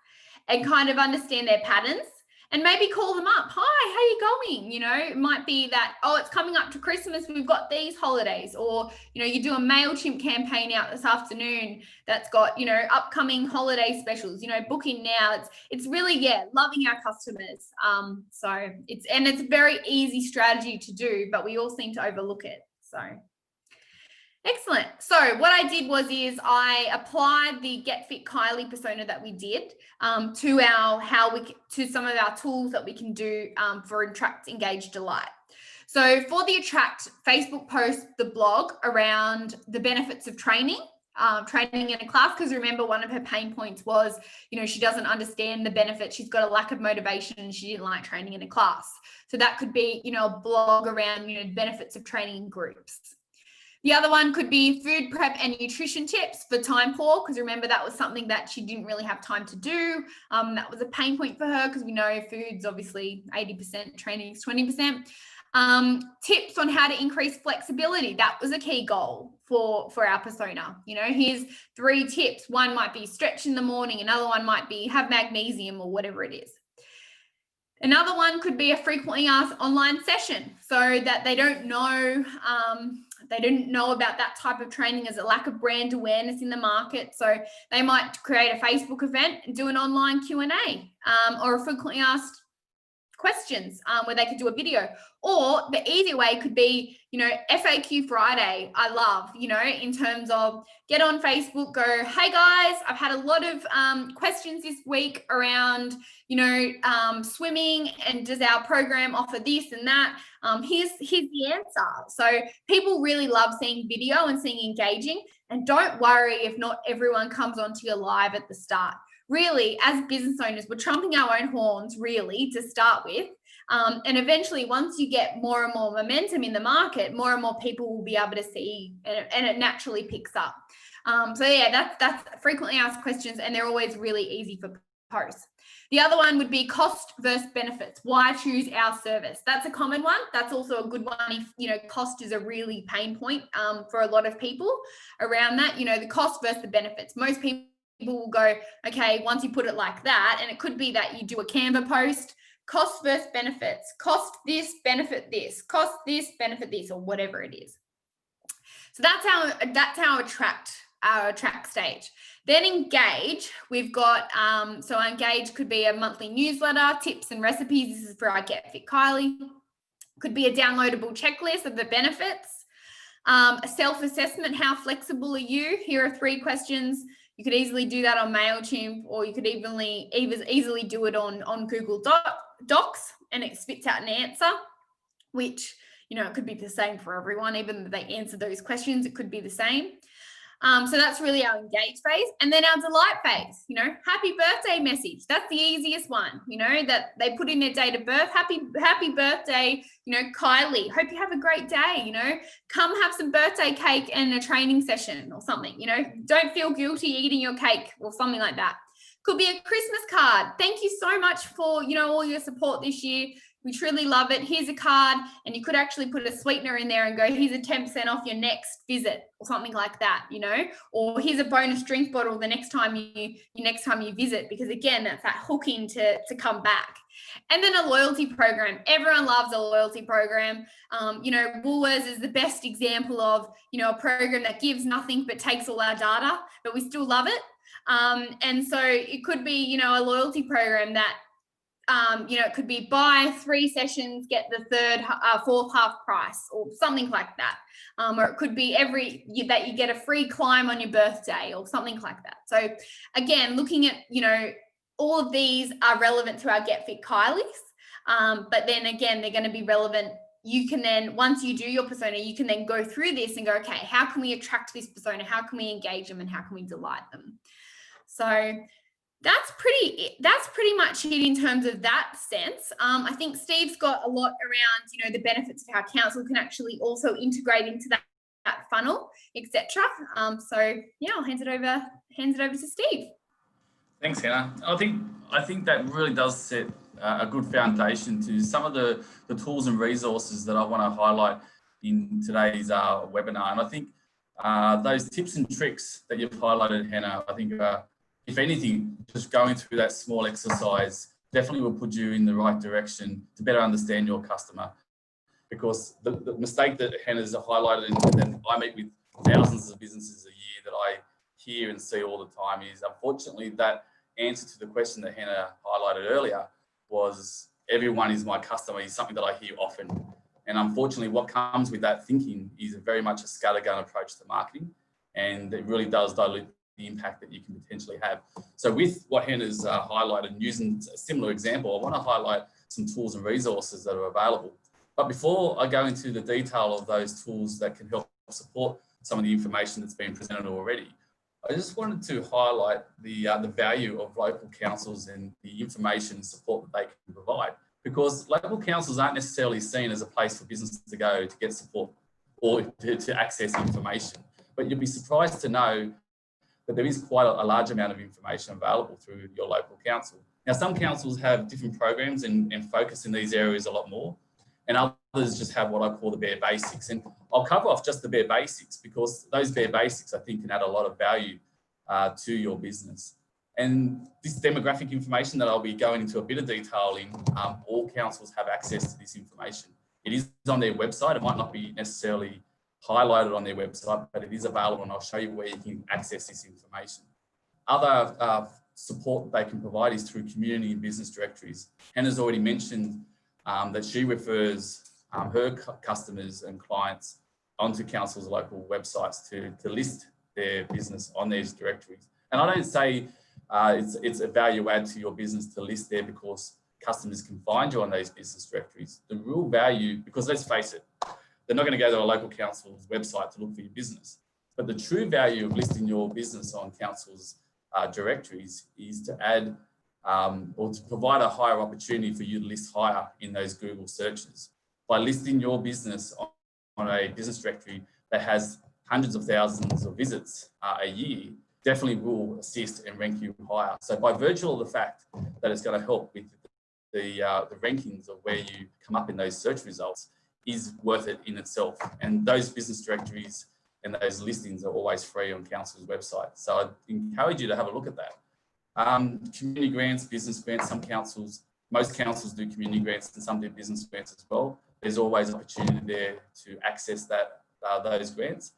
and kind of understand their patterns. And maybe call them up. Hi, how you going? It might be that, oh, it's coming up to Christmas. We've got these holidays. Or, you do a MailChimp campaign out this afternoon that's got, upcoming holiday specials, book in now. It's really, loving our customers. So it's a very easy strategy to do, but we all seem to overlook it. So excellent. So what I did is I applied the Get Fit Kylie persona that we did to some of our tools that we can do for Attract, Engage, Delight. So for the Attract, Facebook post the blog around the benefits of training in a class, because remember one of her pain points was, she doesn't understand the benefits. She's got a lack of motivation and she didn't like training in a class. So that could be, a blog around, benefits of training in groups. The other one could be food prep and nutrition tips for time poor, because remember that was something that she didn't really have time to do. That was a pain point for her because we know food's obviously 80%, training is 20%. Tips on how to increase flexibility. That was a key goal for our persona. Here's 3 tips. One might be stretch in the morning. Another one might be have magnesium or whatever it is. Another one could be a frequently asked online session, so that they don't know about that type of training as a lack of brand awareness in the market. So they might create a Facebook event and do an online Q&A or a frequently asked questions where they could do a video. Or the easy way could be, FAQ Friday. I love, in terms of get on Facebook, go, hey guys, I've had a lot of questions this week around, swimming, and does our program offer this and that? Here's the answer. So people really love seeing video and seeing engaging, and don't worry if not everyone comes onto your live at the start. Really, as business owners, we're trumping our own horns really to start with. And eventually, once you get more and more momentum in the market, more and more people will be able to see, and it naturally picks up. That's frequently asked questions, and they're always really easy for posts. The other one would be cost versus benefits. Why choose our service? That's a common one. That's also a good one if, cost is a really pain point for a lot of people around that, the cost versus the benefits. Most people will go, okay, once you put it like that, and it could be that you do a Canva post, cost versus benefits, cost this, benefit this, cost this, benefit this, or whatever it is. So that's our attract stage. Then engage, we've got, so engage could be a monthly newsletter, tips and recipes. This is for our Get Fit Kylie. Could be a downloadable checklist of the benefits. A self-assessment, how flexible are you? Here are 3 questions. You could easily do that on MailChimp, or you could easily do it on Google Docs, and it spits out an answer, which, it could be the same for everyone. Even though they answer those questions, it could be the same. So that's really our engage phase. And then our delight phase, happy birthday message. That's the easiest one, that they put in their date of birth. Happy birthday, Kylie. Hope you have a great day, come have some birthday cake and a training session or something, don't feel guilty eating your cake or something like that. Could be a Christmas card. Thank you so much for, all your support this year. We truly love it. Here's a card, and you could actually put a sweetener in there and go, here's a 10% off your next visit or something like that, or here's a bonus drink bottle the next time you visit, because again, that's that hooking to come back. And then a loyalty program. Everyone loves a loyalty program. Woolworths is the best example of, a program that gives nothing but takes all our data, but we still love it. And so it could be, a loyalty program that, it could be buy 3 sessions, get the fourth half price or something like that. Or it could be that you get a free climb on your birthday or something like that. So again, looking at, all of these are relevant to our Get Fit Kylies. But then again, they're going to be relevant. You can then, once you do your persona, you can then go through this and go, okay, how can we attract this persona? How can we engage them and how can we delight them? So that's pretty much it in terms of that sense. I think Steve's got a lot around, the benefits of how council can actually also integrate into that funnel, etc. So yeah, I'll hand it over to Steve. Thanks, Hannah. I think that really does set a good foundation to some of the tools and resources that I want to highlight in today's webinar. And I think those tips and tricks that you've highlighted, Hannah, I think if anything, just going through that small exercise definitely will put you in the right direction to better understand your customer. Because the mistake that Hannah's highlighted, and I meet with thousands of businesses a year that I hear and see all the time, is unfortunately that answer to the question that Hannah highlighted earlier was, everyone is my customer, is something that I hear often. And unfortunately, what comes with that thinking is very much a scattergun approach to marketing, and it really does dilute the impact that you can potentially have. So with what Hannah's highlighted, using a similar example, I want to highlight some tools and resources that are available. But before I go into the detail of those tools that can help support some of the information that's been presented already, I just wanted to highlight the value of local councils and the information and support that they can provide. Because local councils aren't necessarily seen as a place for businesses to go to get support or to access information. But you'll be surprised to know that there is quite a large amount of information available through your local council. Now, some councils have different programs and focus in these areas a lot more, and others just have what I call the bare basics. And I'll cover off just the bare basics because those bare basics, I think, can add a lot of value to your business. And this demographic information that I'll be going into a bit of detail in, all councils have access to this information. It is on their website. It might not be necessarily highlighted on their website, but it is available, and I'll show you where you can access this information. Other support that they can provide is through community and business directories. Hannah's already mentioned that she refers her customers and clients onto council's local websites to list their business on these directories. And I don't say it's a value add to your business to list there because customers can find you on those business directories. The real value, because let's face it, they're not going to go to a local council's website to look for your business. But the true value of listing your business on council's directories is to add or to provide a higher opportunity for you to list higher in those Google searches. By listing your business on a business directory that has hundreds of thousands of visits a year, definitely will assist and rank you higher. So by virtue of the fact that it's going to help with the rankings of where you come up in those search results, is worth it in itself. And those business directories and those listings are always free on council's website. So I'd encourage you to have a look at that. Community grants, business grants, most councils do community grants and some do business grants as well. There's always opportunity there to access those grants.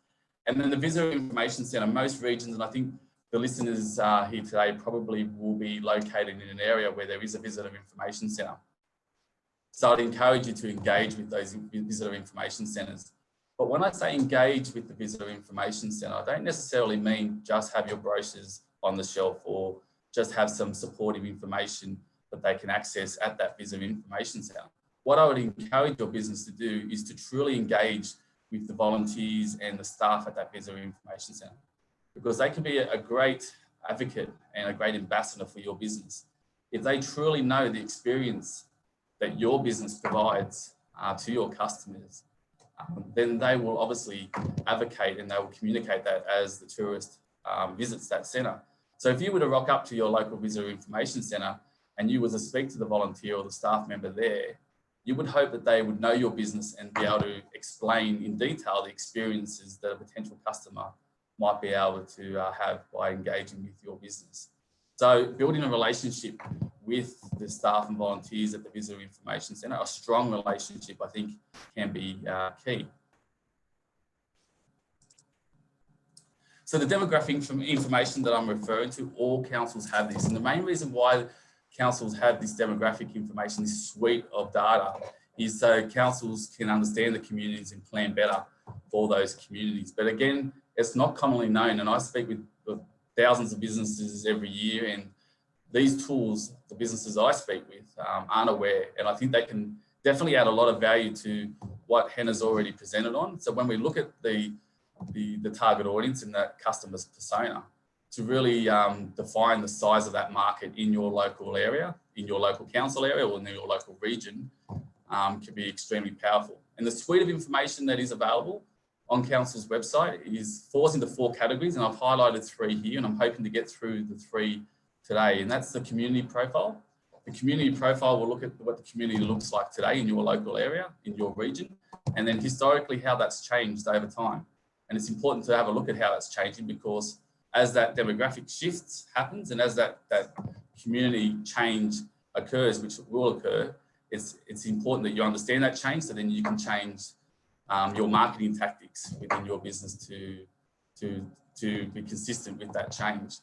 And then the Visitor Information Centre, most regions, and I think the listeners here today probably will be located in an area where there is a Visitor Information Centre. So I'd encourage you to engage with those Visitor Information Centres. But when I say engage with the Visitor Information Centre, I don't necessarily mean just have your brochures on the shelf or just have some supportive information that they can access at that Visitor Information Centre. What I would encourage your business to do is to truly engage with the volunteers and the staff at that Visitor Information Centre. because they can be a great advocate and a great ambassador for your business. If they truly know the experience that your business provides to your customers, then they will obviously advocate and they will communicate that as the tourist visits that centre. So if you were to rock up to your local visitor information centre and you were to speak to the volunteer or the staff member there, you would hope that they would know your business and be able to explain in detail the experiences that a potential customer might be able to have by engaging with your business. So building a relationship with the staff and volunteers at the Visitor Information Centre, a strong relationship, I think, can be key. So the demographic information that I'm referring to, all councils have this. And the main reason why councils have this demographic information, this suite of data, is so councils can understand the communities and plan better for those communities. But again, it's not commonly known. And I speak with thousands of businesses every year, and these tools, the businesses I speak with, aren't aware. And I think they can definitely add a lot of value to what Hannah's already presented on. So when we look at the target audience and that customer's persona, to really define the size of that market in your local area, in your local council area, or in your local region, can be extremely powerful. And the suite of information that is available on council's website falls into 4 categories, and I've highlighted 3 here, and I'm hoping to get through the 3 today. And that's the community profile. The community profile will look at what the community looks like today in your local area, in your region, and then historically how that's changed over time. And it's important to have a look at how that's changing, because as that demographic shifts happens and as that community change occurs, which will occur, it's important that you understand that change, so then you can change your marketing tactics within your business to be consistent with that change.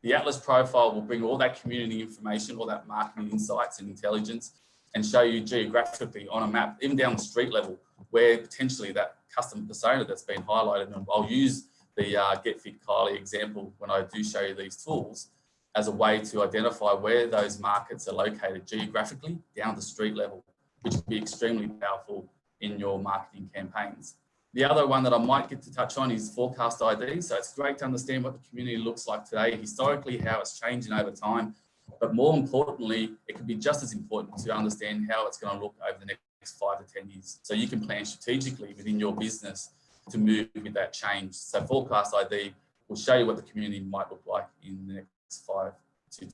The Atlas profile will bring all that community information, all that marketing insights and intelligence, and show you geographically on a map, even down the street level, where potentially that customer persona that's been highlighted. And I'll use the Get Fit Kylie example when I do show you these tools as a way to identify where those markets are located geographically down the street level, which will be extremely powerful in your marketing campaigns. The other one that I might get to touch on is forecast ID. So it's great to understand what the community looks like today, historically, how it's changing over time, but more importantly, it can be just as important to understand how it's going to look over the next 5 to 10 years. So you can plan strategically within your business to move with that change. So forecast ID will show you what the community might look like in the next 5 to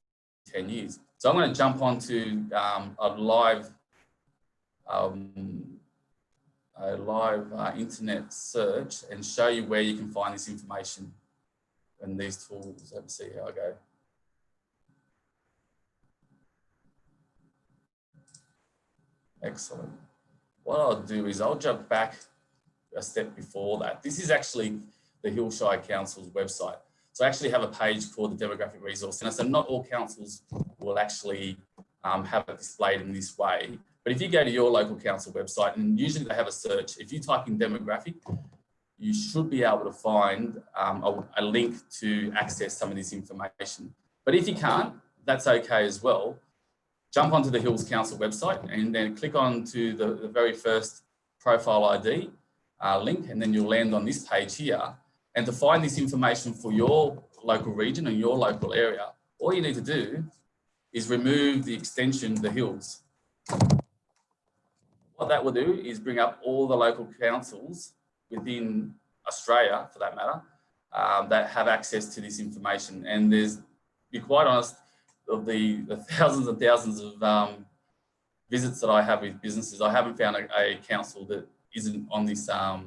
10 years. So I'm going to jump onto a live internet search and show you where you can find this information and these tools. Let me see how I go. Excellent. What I'll do is I'll jump back a step before that. This is actually the Hillshire Council's website. So I actually have a page called the Demographic Resource Centre. So not all councils will actually have it displayed in this way. But if you go to your local council website, and usually they have a search, if you type in demographic, you should be able to find a link to access some of this information. But if you can't, that's okay as well. Jump onto the Hills Council website and then click on to the very first profile ID link, and then you'll land on this page here. And to find this information for your local region and your local area, all you need to do is remove the extension, the Hills. What that will do is bring up all the local councils within Australia, for that matter, that have access to this information. And there's, to be quite honest, of the thousands and thousands of visits that I have with businesses, I haven't found a council that isn't on this, that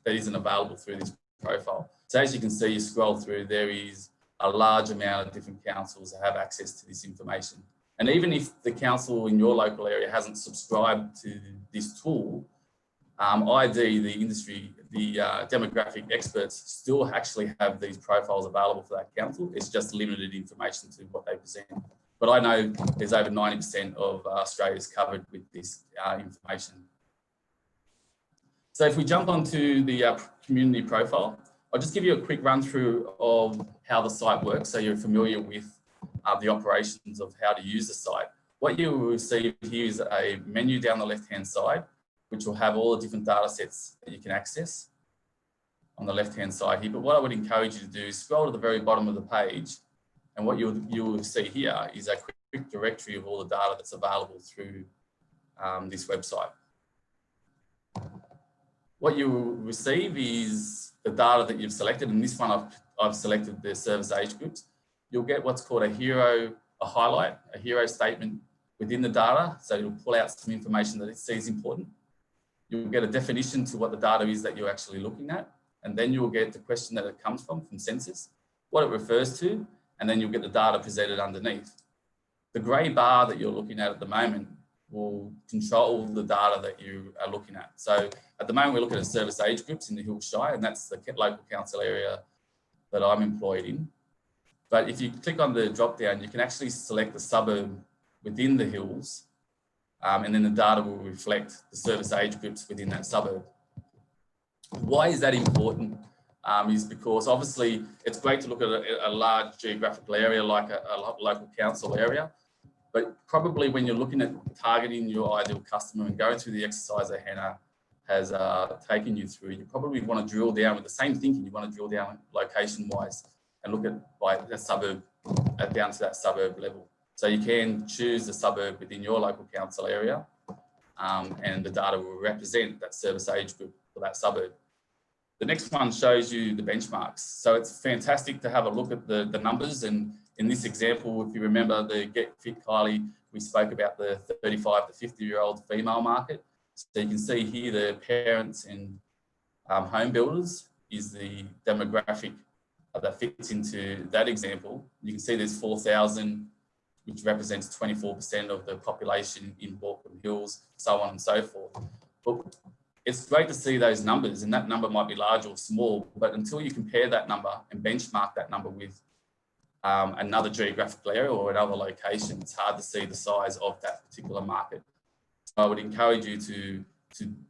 isn't available through this profile. So as you can see, you scroll through, there is a large amount of different councils that have access to this information. And even if the council in your local area hasn't subscribed to this tool, ID, the industry, the demographic experts still actually have these profiles available for that council. It's just limited information to what they present. But I know there's over 90% of Australia is covered with this information. So if we jump onto the community profile, I'll just give you a quick run through of how the site works so you're familiar with the operations of how to use the site. What you will see here is a menu down the left-hand side, which will have all the different data sets that you can access. on the left-hand side here. But what I would encourage you to do is scroll to the very bottom of the page, and what you'll see here is a quick directory of all the data that's available through this website. What you will receive is the data that you've selected. In this one, I've selected the service age groups. You'll get what's called a highlight, a hero statement within the data. So it'll pull out some information that it sees important. You'll get a definition to what the data is that you're actually looking at. And then you'll get the question that it comes from census, what it refers to, and then you'll get the data presented underneath. The grey bar that you're looking at the moment will control the data that you are looking at. So at the moment, we're looking at service age groups in the Hills Shire, and that's the local council area that I'm employed in. But if you click on the drop down, you can actually select the suburb within the hills, and then the data will reflect the service age groups within that suburb. Why is that important? Is because obviously it's great to look at a large geographical area like a local council area, but probably when you're looking at targeting your ideal customer and going through the exercise that Hannah has taken you through, you probably want to drill down with the same thinking. You want to drill down location-wise and look at by the suburb, down to that suburb level. So you can choose the suburb within your local council area, and the data will represent that service age group for that suburb. The next one shows you the benchmarks. So it's fantastic to have a look at the numbers. And in this example, if you remember the Get Fit Kylie, we spoke about the 35 to 50-year-old female market. So you can see here the parents and home builders is the demographic that fits into that example. You can see there's 4,000, which represents 24% of the population in Baulkham Hills, so on and so forth. But it's great to see those numbers, and that number might be large or small, but until you compare that number and benchmark that number with another geographical area or another location, it's hard to see the size of that particular market. So I would encourage you to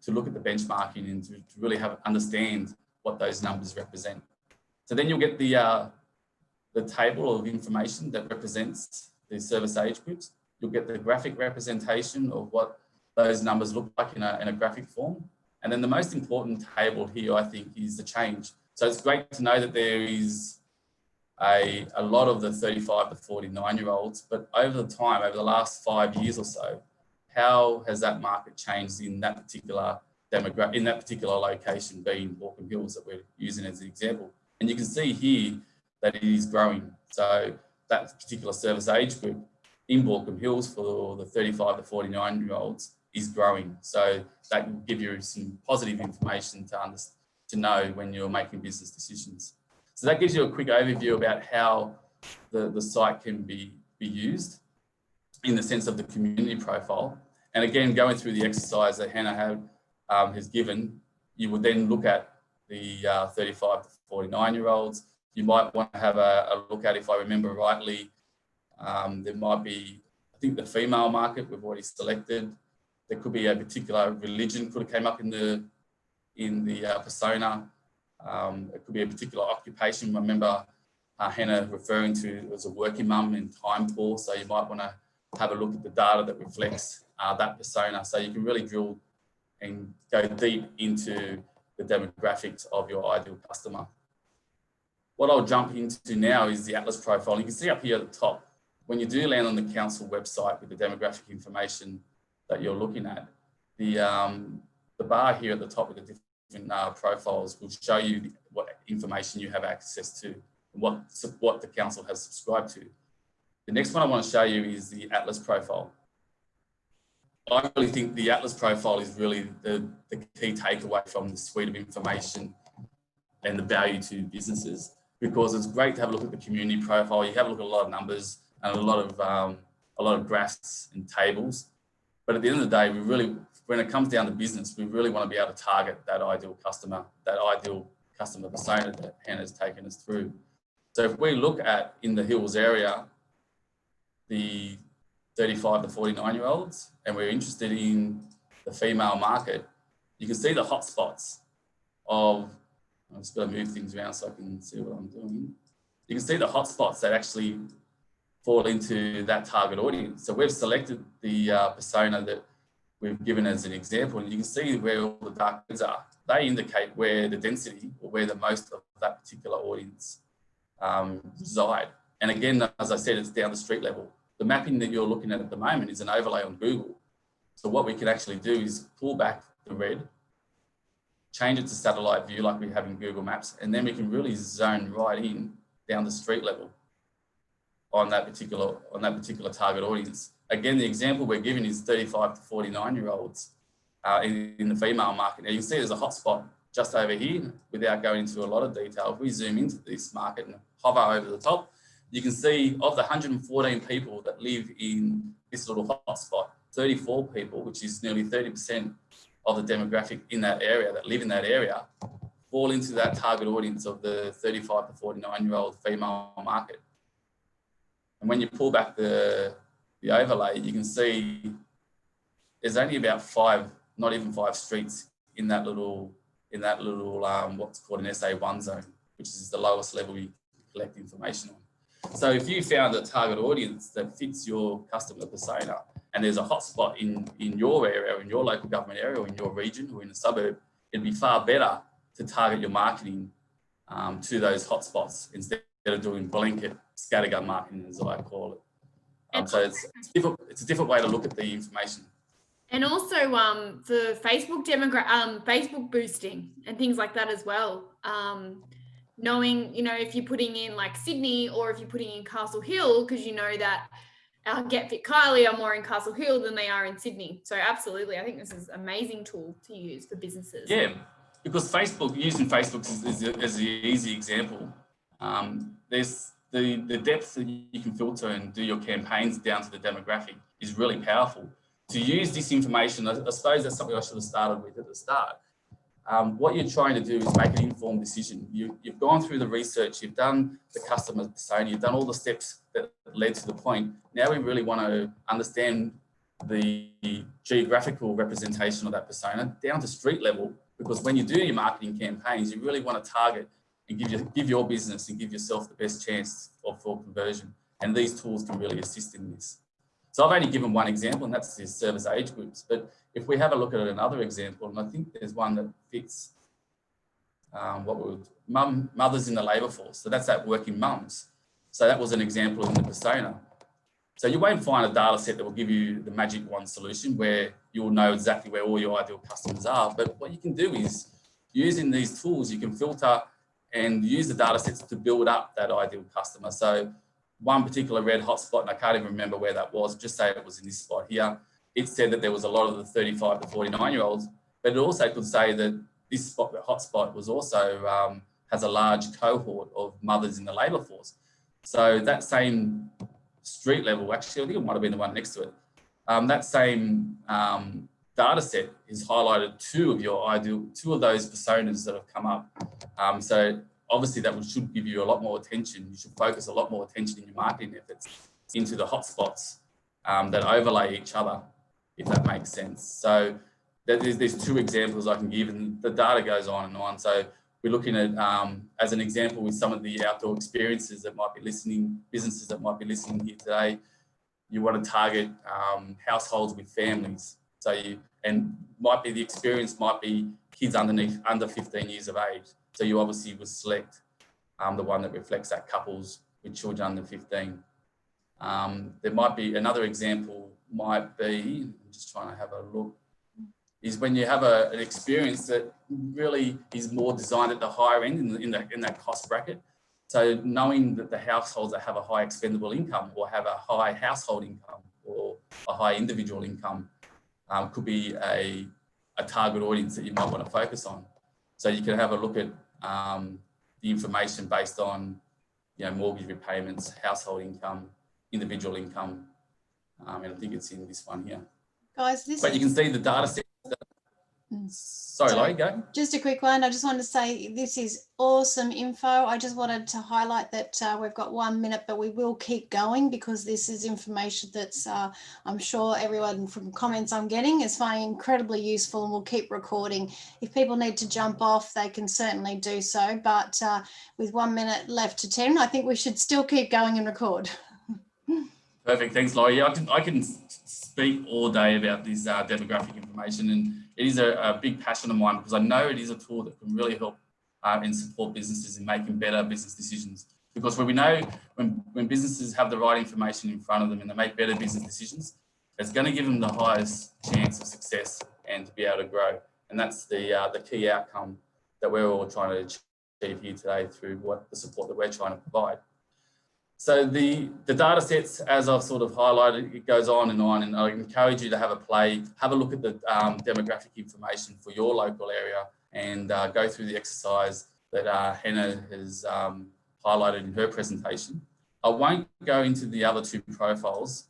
look at the benchmarking and to really understand what those numbers represent. So then you'll get the table of information that represents the service age groups. You'll get the graphic representation of what those numbers look like in a graphic form. And then the most important table here, I think, is the change. So it's great to know that there is a lot of the 35 to 49-year-olds, but over the time, over the last 5 years or so, how has that market changed in that particular demographic, in that particular location, being Baulkham Hills that we're using as an example? And you can see here that it is growing. So that particular service age group in Baulkham Hills for the 35 to 49-year-olds is growing. So that will give you some positive information to know when you're making business decisions. So that gives you a quick overview about how the site can be used in the sense of the community profile. And again, going through the exercise that Hannah has given, you would then look at the 35 to 49-year-olds. You might want to have a look at, if I remember rightly, there might be, I think the female market we've already selected. There could be a particular religion could have came up in the persona. It could be a particular occupation. I remember Hannah referring to it as a working mum and time poor. So you might want to have a look at the data that reflects that persona. So you can really drill and go deep into the demographics of your ideal customer. What I'll jump into now is the Atlas profile. You can see up here at the top, when you do land on the council website with the demographic information that you're looking at, the bar here at the top with the different profiles will show you what information you have access to and what the council has subscribed to. The next one I want to show you is the Atlas profile. I really think the Atlas profile is really the key takeaway from the suite of information and the value to businesses, because it's great to have a look at the community profile. You have a look at a lot of numbers and a lot of graphs and tables. But at the end of the day, when it comes down to business, we really want to be able to target that ideal customer persona that Hannah's taken us through. So if we look at, in the Hills area, the 35 to 49-year-olds, and we're interested in the female market, you can see the hotspots of, I'm just going to move things around so I can see what I'm doing. You can see the hotspots that actually fall into that target audience. So we've selected the persona that we've given as an example, and you can see where all the dark reds are. they indicate where the density or where the most of that particular audience reside. And again, as I said, it's down the street level. The mapping that you're looking at the moment is an overlay on Google. So what we can actually do is pull back the red, change it to satellite view like we have in Google Maps, and then we can really zone right in down the street level on that particular target audience. Again, the example we're giving is 35 to 49-year-olds in the female market. Now you can see there's a hotspot just over here. Without going into a lot of detail, if we zoom into this market and hover over the top, you can see of the 114 people that live in this little hotspot, 34 people, which is nearly 30% of the demographic in that area that live in that area, fall into that target audience of the 35 to 49-year-old female market. And when you pull back the overlay, you can see there's only about 5, not even 5 streets in that little what's called an SA1 zone, which is the lowest level you collect information on. So if you found a target audience that fits your customer persona, and there's a hotspot in your area, or in your local government area, or in your region, or in a suburb, it'd be far better to target your marketing to those hotspots instead of doing blanket scattergun marketing, as I call it. So it's a different way to look at the information. And also for Facebook Facebook boosting and things like that as well. Knowing, if you're putting in like Sydney, or if you're putting in Castle Hill, because you know that our Get Fit Kylie are more in Castle Hill than they are in Sydney. So absolutely, I think this is an amazing tool to use for businesses. Yeah, because using Facebook is the easy example. There's the depth that you can filter and do your campaigns down to the demographic is really powerful. To use this information, I suppose that's something I should have started with at the start. What you're trying to do is make an informed decision. You've gone through the research, you've done the customer persona, you've done all the steps that led to the point. Now we really want to understand the geographical representation of that persona down to street level, because when you do your marketing campaigns, you really want to target and give your business and give yourself the best chance for conversion. And these tools can really assist in this. So I've only given one example, and that's the service age groups. But if we have a look at another example, and I think there's one that fits mothers in the labour force. So that's that working mums. So that was an example in the persona. So you won't find a data set that will give you the magic wand solution where you'll know exactly where all your ideal customers are. But what you can do is, using these tools, you can filter and use the data sets to build up that ideal customer. So one particular red hotspot, and I can't even remember where that was, just say it was in this spot here. It said that there was a lot of the 35 to 49-year-olds, but it also could say that this hotspot was also has a large cohort of mothers in the labour force. So that same street level, actually, I think it might have been the one next to it. That same data set is highlighted two of those personas that have come up. So obviously that should give you a lot more attention. You should focus a lot more attention in your marketing efforts into the hotspots that overlay each other, if that makes sense. So there's 2 examples I can give, and the data goes on and on. So we're looking at, as an example, with some of the outdoor experiences that might be listening, businesses that might be listening here today, you want to target households with families. So the experience might be kids under 15 years of age. So you obviously would select the one that reflects that couples with children under 15. There might be another example, might be, I'm just trying to have a look, is when you have an experience that really is more designed at the higher end in that cost bracket. So knowing that the households that have a high expendable income, or have a high household income, or a high individual income, could be a target audience that you might want to focus on. So you can have a look at the information based on, mortgage repayments, household income, individual income, and I think it's in this one here. Guys, you can see the data set. Sorry, Laurie, go. Just a quick one. I just wanted to say this is awesome info. I just wanted to highlight that we've got 1 minute, but we will keep going because this is information that's, I'm sure everyone from comments I'm getting is finding incredibly useful, and we'll keep recording. If people need to jump off, they can certainly do so. But with 1 minute left to 10, I think we should still keep going and record. Perfect. Thanks, Laurie. I can speak all day about this demographic information, it is a big passion of mine because I know it is a tool that can really help and support businesses in making better business decisions. Because we know when businesses have the right information in front of them and they make better business decisions, it's going to give them the highest chance of success and to be able to grow. And that's the key outcome that we're all trying to achieve here today through the support that we're trying to provide. So the data sets, as I've sort of highlighted, it goes on, and I encourage you to have a look at the demographic information for your local area and go through the exercise that Hannah has highlighted in her presentation. I won't go into the other two profiles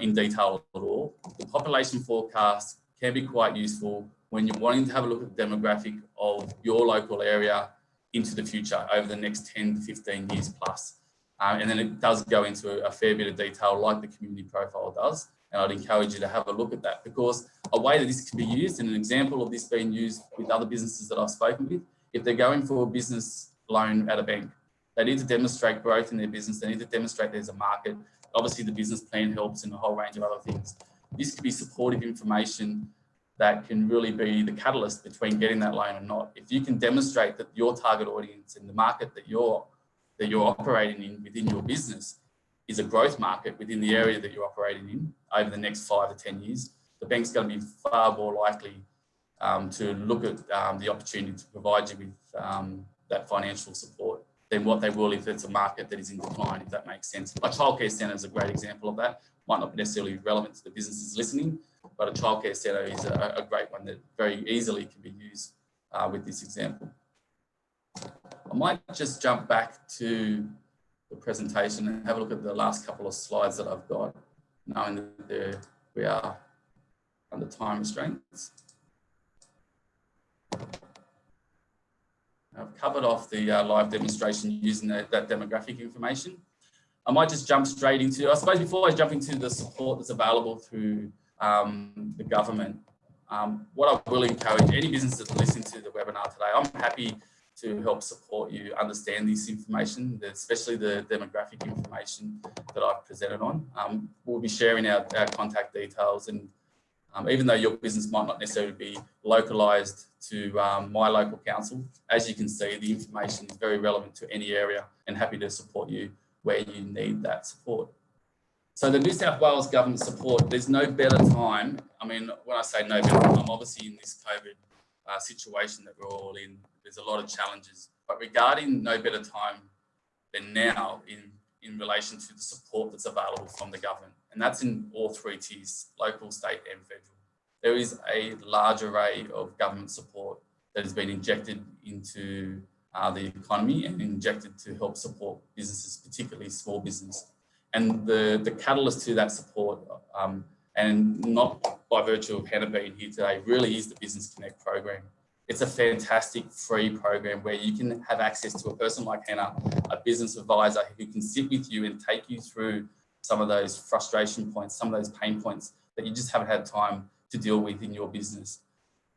in detail at all. The population forecast can be quite useful when you're wanting to have a look at the demographic of your local area into the future over the next 10 to 15 years plus. And then it does go into a fair bit of detail like the community profile does. And I'd encourage you to have a look at that, because a way that this can be used, and an example of this being used with other businesses that I've spoken with, if they're going for a business loan at a bank, they need to demonstrate growth in their business. They need to demonstrate there's a market. Obviously, the business plan helps and a whole range of other things. This could be supportive information that can really be the catalyst between getting that loan or not. If you can demonstrate that your target audience and the market that you're operating in within your business is a growth market within the area that you're operating in over the next 5 to 10 years, the bank's going to be far more likely to look at the opportunity to provide you with that financial support than what they will if it's a market that is in decline, if that makes sense. A childcare centre is a great example of that. Might not necessarily be relevant to the businesses listening, but a childcare centre is a great one that very easily can be used with this example. I might just jump back to the presentation and have a look at the last couple of slides that I've got, knowing that we are under time restraints. I've covered off the live demonstration using that demographic information. I might just jump straight into, I suppose before I jump into the support that's available through the government, what I will encourage any business that's listening to the webinar today, I'm happy to help support you understand this information, especially the demographic information that I've presented on. We'll be sharing our contact details, and even though your business might not necessarily be localised to my local council, as you can see, the information is very relevant to any area, and happy to support you where you need that support. So the New South Wales government support, there's no better time. I mean, when I say no better time, obviously in this COVID situation that we're all in, there's a lot of challenges. But regarding no better time than now in relation to the support that's available from the government, and that's in all three tiers, local, state and federal. There is a large array of government support that has been injected into the economy and injected to help support businesses, particularly small business. And the catalyst to that support, and not by virtue of Hannah being here today, really is the Business Connect program. It's a fantastic free program where you can have access to a person like Hannah, a business advisor who can sit with you and take you through some of those frustration points, some of those pain points that you just haven't had time to deal with in your business.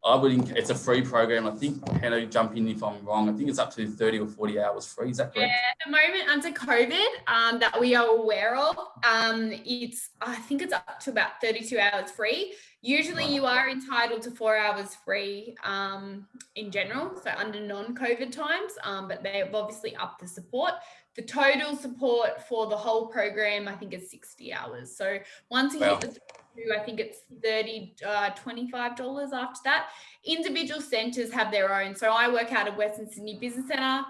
It's a free program. I think, Hannah, jump in if I'm wrong, I think it's up to 30 or 40 hours free. Is that correct? Yeah, at the moment under COVID that we are aware of, I think it's up to about 32 hours free. Usually you are entitled to 4 hours free in general, so under non-COVID times, but they've obviously upped the support. The total support for the whole program, I think, is 60 hours. So once you hit the I think it's $25 after that. Individual centres have their own. So I work out of Western Sydney Business Centre.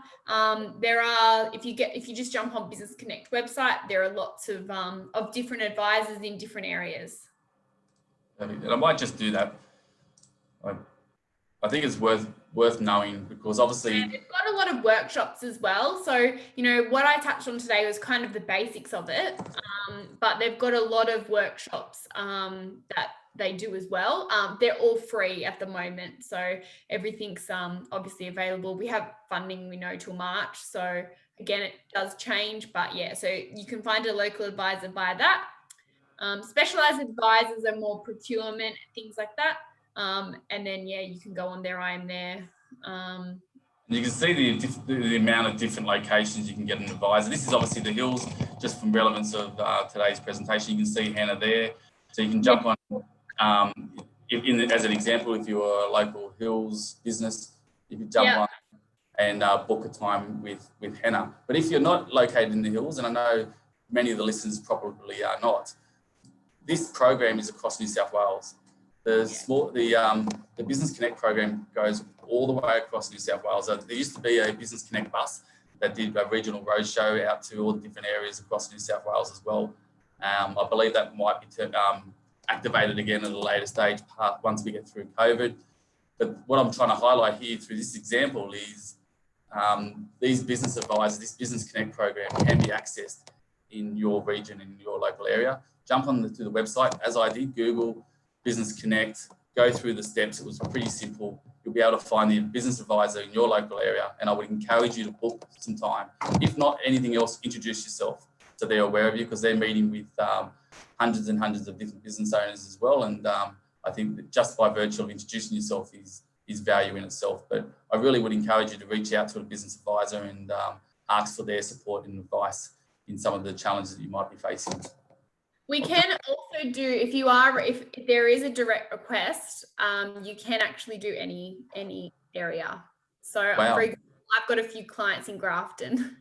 There are, if you just jump on Business Connect website, there are lots of different advisors in different areas. And I might just do that. I think it's worth knowing, because obviously they've got a lot of workshops as well. So, what I touched on today was kind of the basics of it, but they've got a lot of workshops that they do as well. They're all free at the moment, so everything's obviously available. We have funding, we know, till March, so again, it does change, but yeah, so you can find a local advisor via that. Specialised advisors are more procurement, things like that. And then, yeah, you can go on there. I am there. You can see the amount of different locations you can get an advisor. This is obviously the hills, just from relevance of today's presentation. You can see Hannah there. So you can jump on as an example, if you're a local hills business, you could jump on and book a time with Hannah. But if you're not located in the hills, and I know many of the listeners probably are not, this program is across New South Wales. The Business Connect program goes all the way across New South Wales. There used to be a Business Connect bus that did a regional roadshow out to all the different areas across New South Wales as well. I believe that might be activated again at a later stage once we get through COVID. But what I'm trying to highlight here through this example is these business advisors, this Business Connect program can be accessed in your region, in your local area. Jump to the website, as I did, Google Business Connect, go through the steps. It was pretty simple. You'll be able to find the business advisor in your local area, and I would encourage you to book some time. If not anything else, introduce yourself so they're aware of you, because they're meeting with hundreds and hundreds of different business owners as well. And I think that just by virtue of introducing yourself is value in itself. But I really would encourage you to reach out to a business advisor and ask for their support and advice in some of the challenges that you might be facing. We can also do, if there is a direct request, you can actually do any area. So Wow. for example, I've got a few clients in Grafton,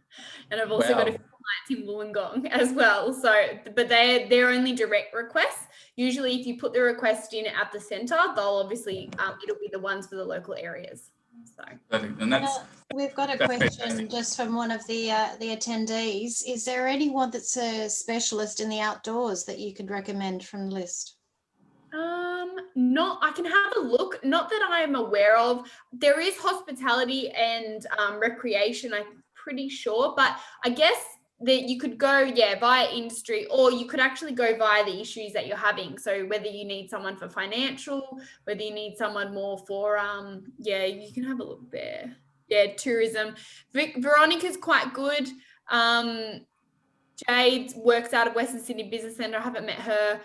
and I've also got a few clients in Wollongong as well. So, but they're only direct requests. Usually if you put the request in at the centre, they'll obviously, it'll be the ones for the local areas. So. Perfect. And we've got a question just from one of the attendees. Is there anyone that's a specialist in the outdoors that you could recommend from the list? I can have a look. Not that I'm aware of. There is hospitality and recreation, I'm pretty sure. But I guess that you could go, via industry, or you could actually go via the issues that you're having. So whether you need someone for financial, whether you need someone more for, you can have a look there. Yeah, tourism. Veronica's quite good. Jade works out of Western Sydney Business Centre. I haven't met her.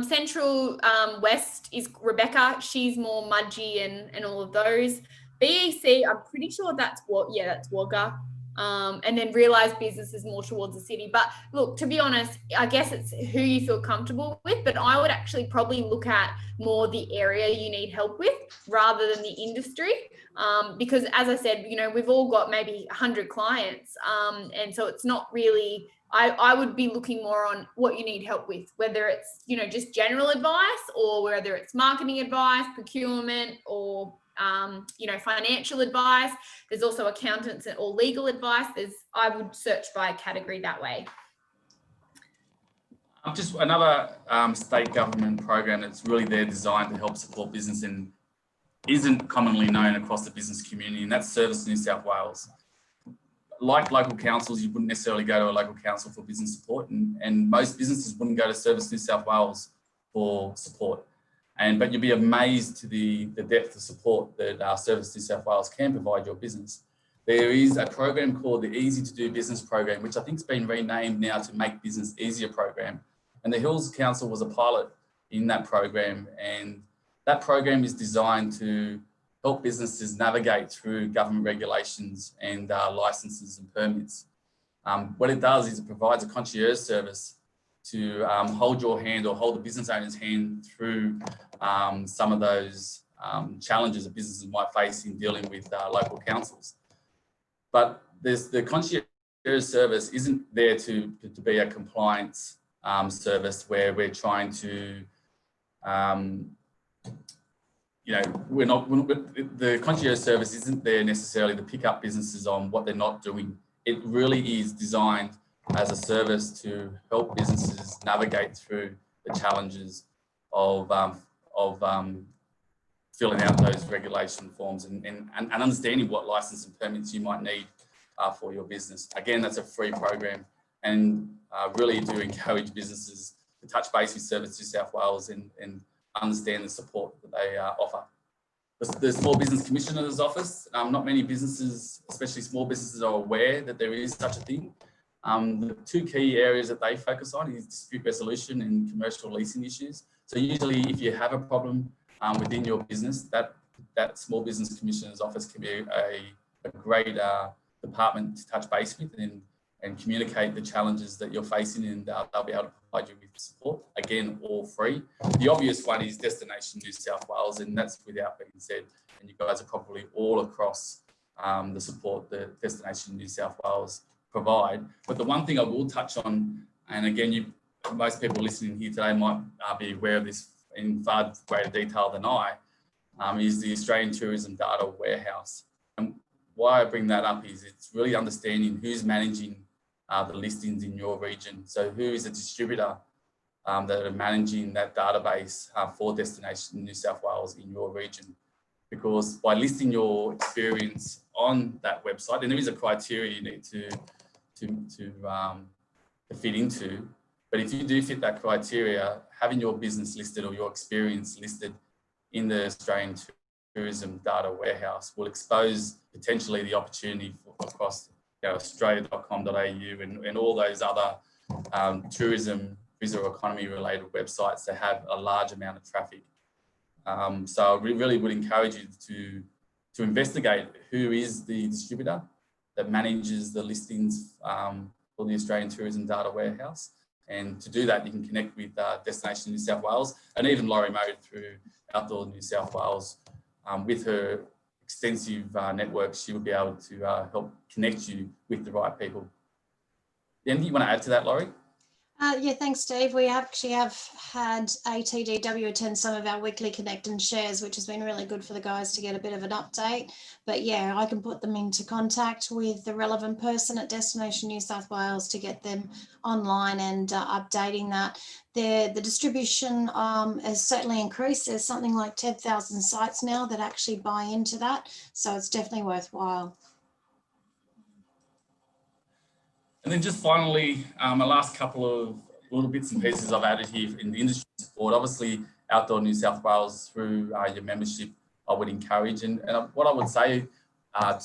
Central West is Rebecca. She's more Mudgee and all of those. BEC, I'm pretty sure that's Wagga. And then Realise Business is more towards the city. But look, to be honest, I guess it's who you feel comfortable with, but I would actually probably look at more the area you need help with rather than the industry. Because as I said, we've all got maybe 100 clients. And so it's not really, I would be looking more on what you need help with, whether it's, just general advice, or whether it's marketing advice, procurement, or financial advice. There's also accountants or legal advice. I would search by category that way. Just another state government program that's really there designed to help support business and isn't commonly known across the business community, and that's Service New South Wales. Like local councils, you wouldn't necessarily go to a local council for business support, and most businesses wouldn't go to Service New South Wales for support. But you'll be amazed to the depth of support that Service New South Wales can provide your business. There is a program called the Easy to Do Business program, which I think has been renamed now to Make Business Easier program. And the Hills Council was a pilot in that program. And that program is designed to help businesses navigate through government regulations and licenses and permits. What it does is it provides a concierge service to hold your hand or hold the business owner's hand through some of those challenges that businesses might face in dealing with local councils. But the concierge service isn't there to be a compliance service where we're trying to, the concierge service isn't there necessarily to pick up businesses on what they're not doing. It really is designed as a service to help businesses navigate through the challenges of filling out those regulation forms and understanding what license and permits you might need for your business. Again, that's a free program, and really do encourage businesses to touch base with Service New South Wales and understand the support that they offer. The Small Business Commissioner's Office, not many businesses, especially small businesses, are aware that there is such a thing. The two key areas that they focus on is dispute resolution and commercial leasing issues. So usually if you have a problem within your business, that Small Business Commissioner's Office can be a great department to touch base with and and communicate the challenges that you're facing, and they'll be able to provide you with support. Again, all free. The obvious one is Destination New South Wales, and that's without being said. And you guys are probably all across the support that Destination New South Wales provide. But the one thing I will touch on, and again, most people listening here today might be aware of this in far greater detail than I, is the Australian Tourism Data Warehouse. And why I bring that up is it's really understanding who's managing the listings in your region. So who is a distributor that are managing that database for Destination New South Wales in your region. Because by listing your experience on that website, and there is a criteria you need to fit into, but if you do fit that criteria, having your business listed or your experience listed in the Australian Tourism Data Warehouse will expose potentially the opportunity across australia.com.au and all those other tourism, visitor economy related websites that have a large amount of traffic. So we really would encourage you to investigate who is the distributor that manages the listings for the Australian Tourism Data Warehouse. And to do that, you can connect with Destination New South Wales and even Laurie Mode through Outdoor New South Wales. With her extensive network, she will be able to help connect you with the right people. Anything you want to add to that, Laurie? Yeah, thanks, Steve. We actually have had ATDW attend some of our weekly Connect and Shares, which has been really good for the guys to get a bit of an update. But yeah, I can put them into contact with the relevant person at Destination New South Wales to get them online and updating that. The distribution has certainly increased. There's something like 10,000 sites now that actually buy into that. So it's definitely worthwhile. And then just finally, my last couple of little bits and pieces I've added here in the industry support. Obviously, Outdoor New South Wales through your membership, I would encourage. And what I would say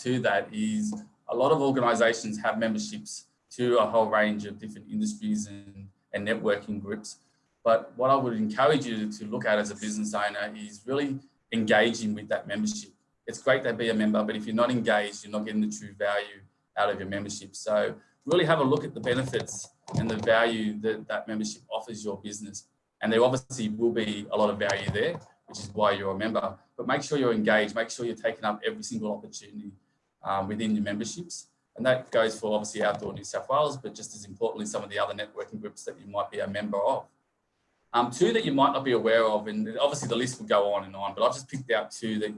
to that is a lot of organisations have memberships to a whole range of different industries and networking groups. But what I would encourage you to look at as a business owner is really engaging with that membership. It's great to be a member, but if you're not engaged, you're not getting the true value out of your membership. So really have a look at the benefits and the value that that membership offers your business. And there obviously will be a lot of value there, which is why you're a member. But make sure you're engaged, make sure you're taking up every single opportunity within your memberships. And that goes for obviously Outdoor New South Wales, but just as importantly, some of the other networking groups that you might be a member of. Two that you might not be aware of, and obviously the list will go on and on, but I've just picked out two that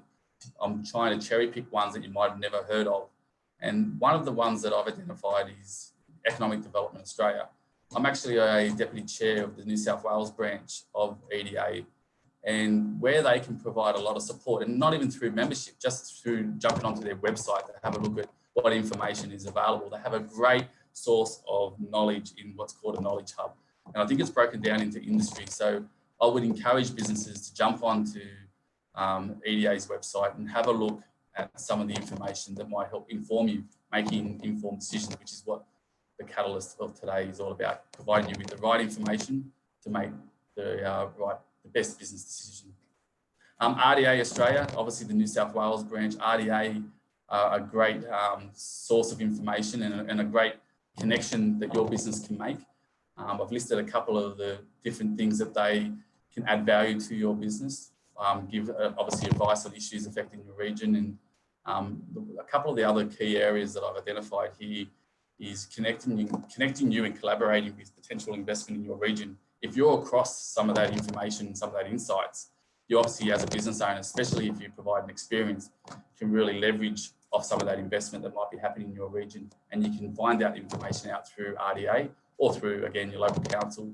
I'm trying to cherry pick ones that you might have never heard of. And one of the ones that I've identified is Economic Development Australia. I'm actually a deputy chair of the New South Wales branch of EDA, and where they can provide a lot of support, and not even through membership, just through jumping onto their website to have a look at what information is available. They have a great source of knowledge in what's called a knowledge hub. And I think it's broken down into industry. So I would encourage businesses to jump onto EDA's website and have a look at some of the information that might help inform you making informed decisions, which is what the catalyst of today is all about, providing you with the right information to make the best business decision. RDA Australia, obviously the New South Wales branch, RDA a great source of information and a great connection that your business can make. I've listed a couple of the different things that they can add value to your business, give obviously advice on issues affecting your region, and a couple of the other key areas that I've identified here is connecting you and collaborating with potential investment in your region. If you're across some of that information, some of that insights, you obviously as a business owner, especially if you provide an experience, can really leverage off some of that investment that might be happening in your region. And you can find that information out through RDA or through, again, your local council,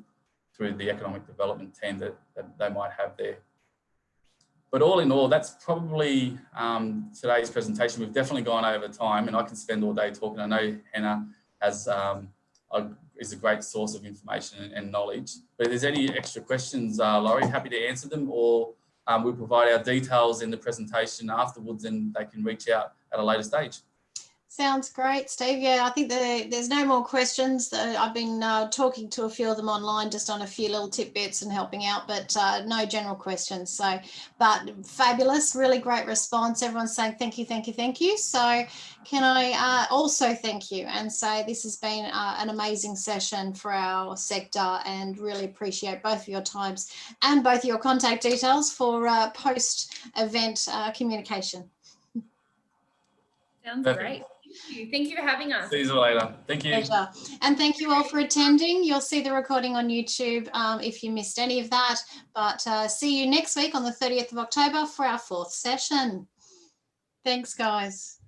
through the economic development team that they might have there. But all in all, that's probably today's presentation. We've definitely gone over time, and I can spend all day talking. I know Hannah has is a great source of information and knowledge. But if there's any extra questions, Laurie, happy to answer them, or we'll provide our details in the presentation afterwards and they can reach out at a later stage. Sounds great, Steve. Yeah, I think there's no more questions. I've been talking to a few of them online, just on a few little tidbits and helping out, but no general questions. So, but fabulous, really great response. Everyone's saying thank you, thank you, thank you. So can I also thank you and say this has been an amazing session for our sector, and really appreciate both of your times and both your contact details for post-event communication. Sounds Perfect. great. Thank you. Thank you for having us. See you later. Thank you. Pleasure. And thank you all for attending. You'll see the recording on YouTube if you missed any of that. But see you next week on the 30th of October for our 4th session. Thanks, guys.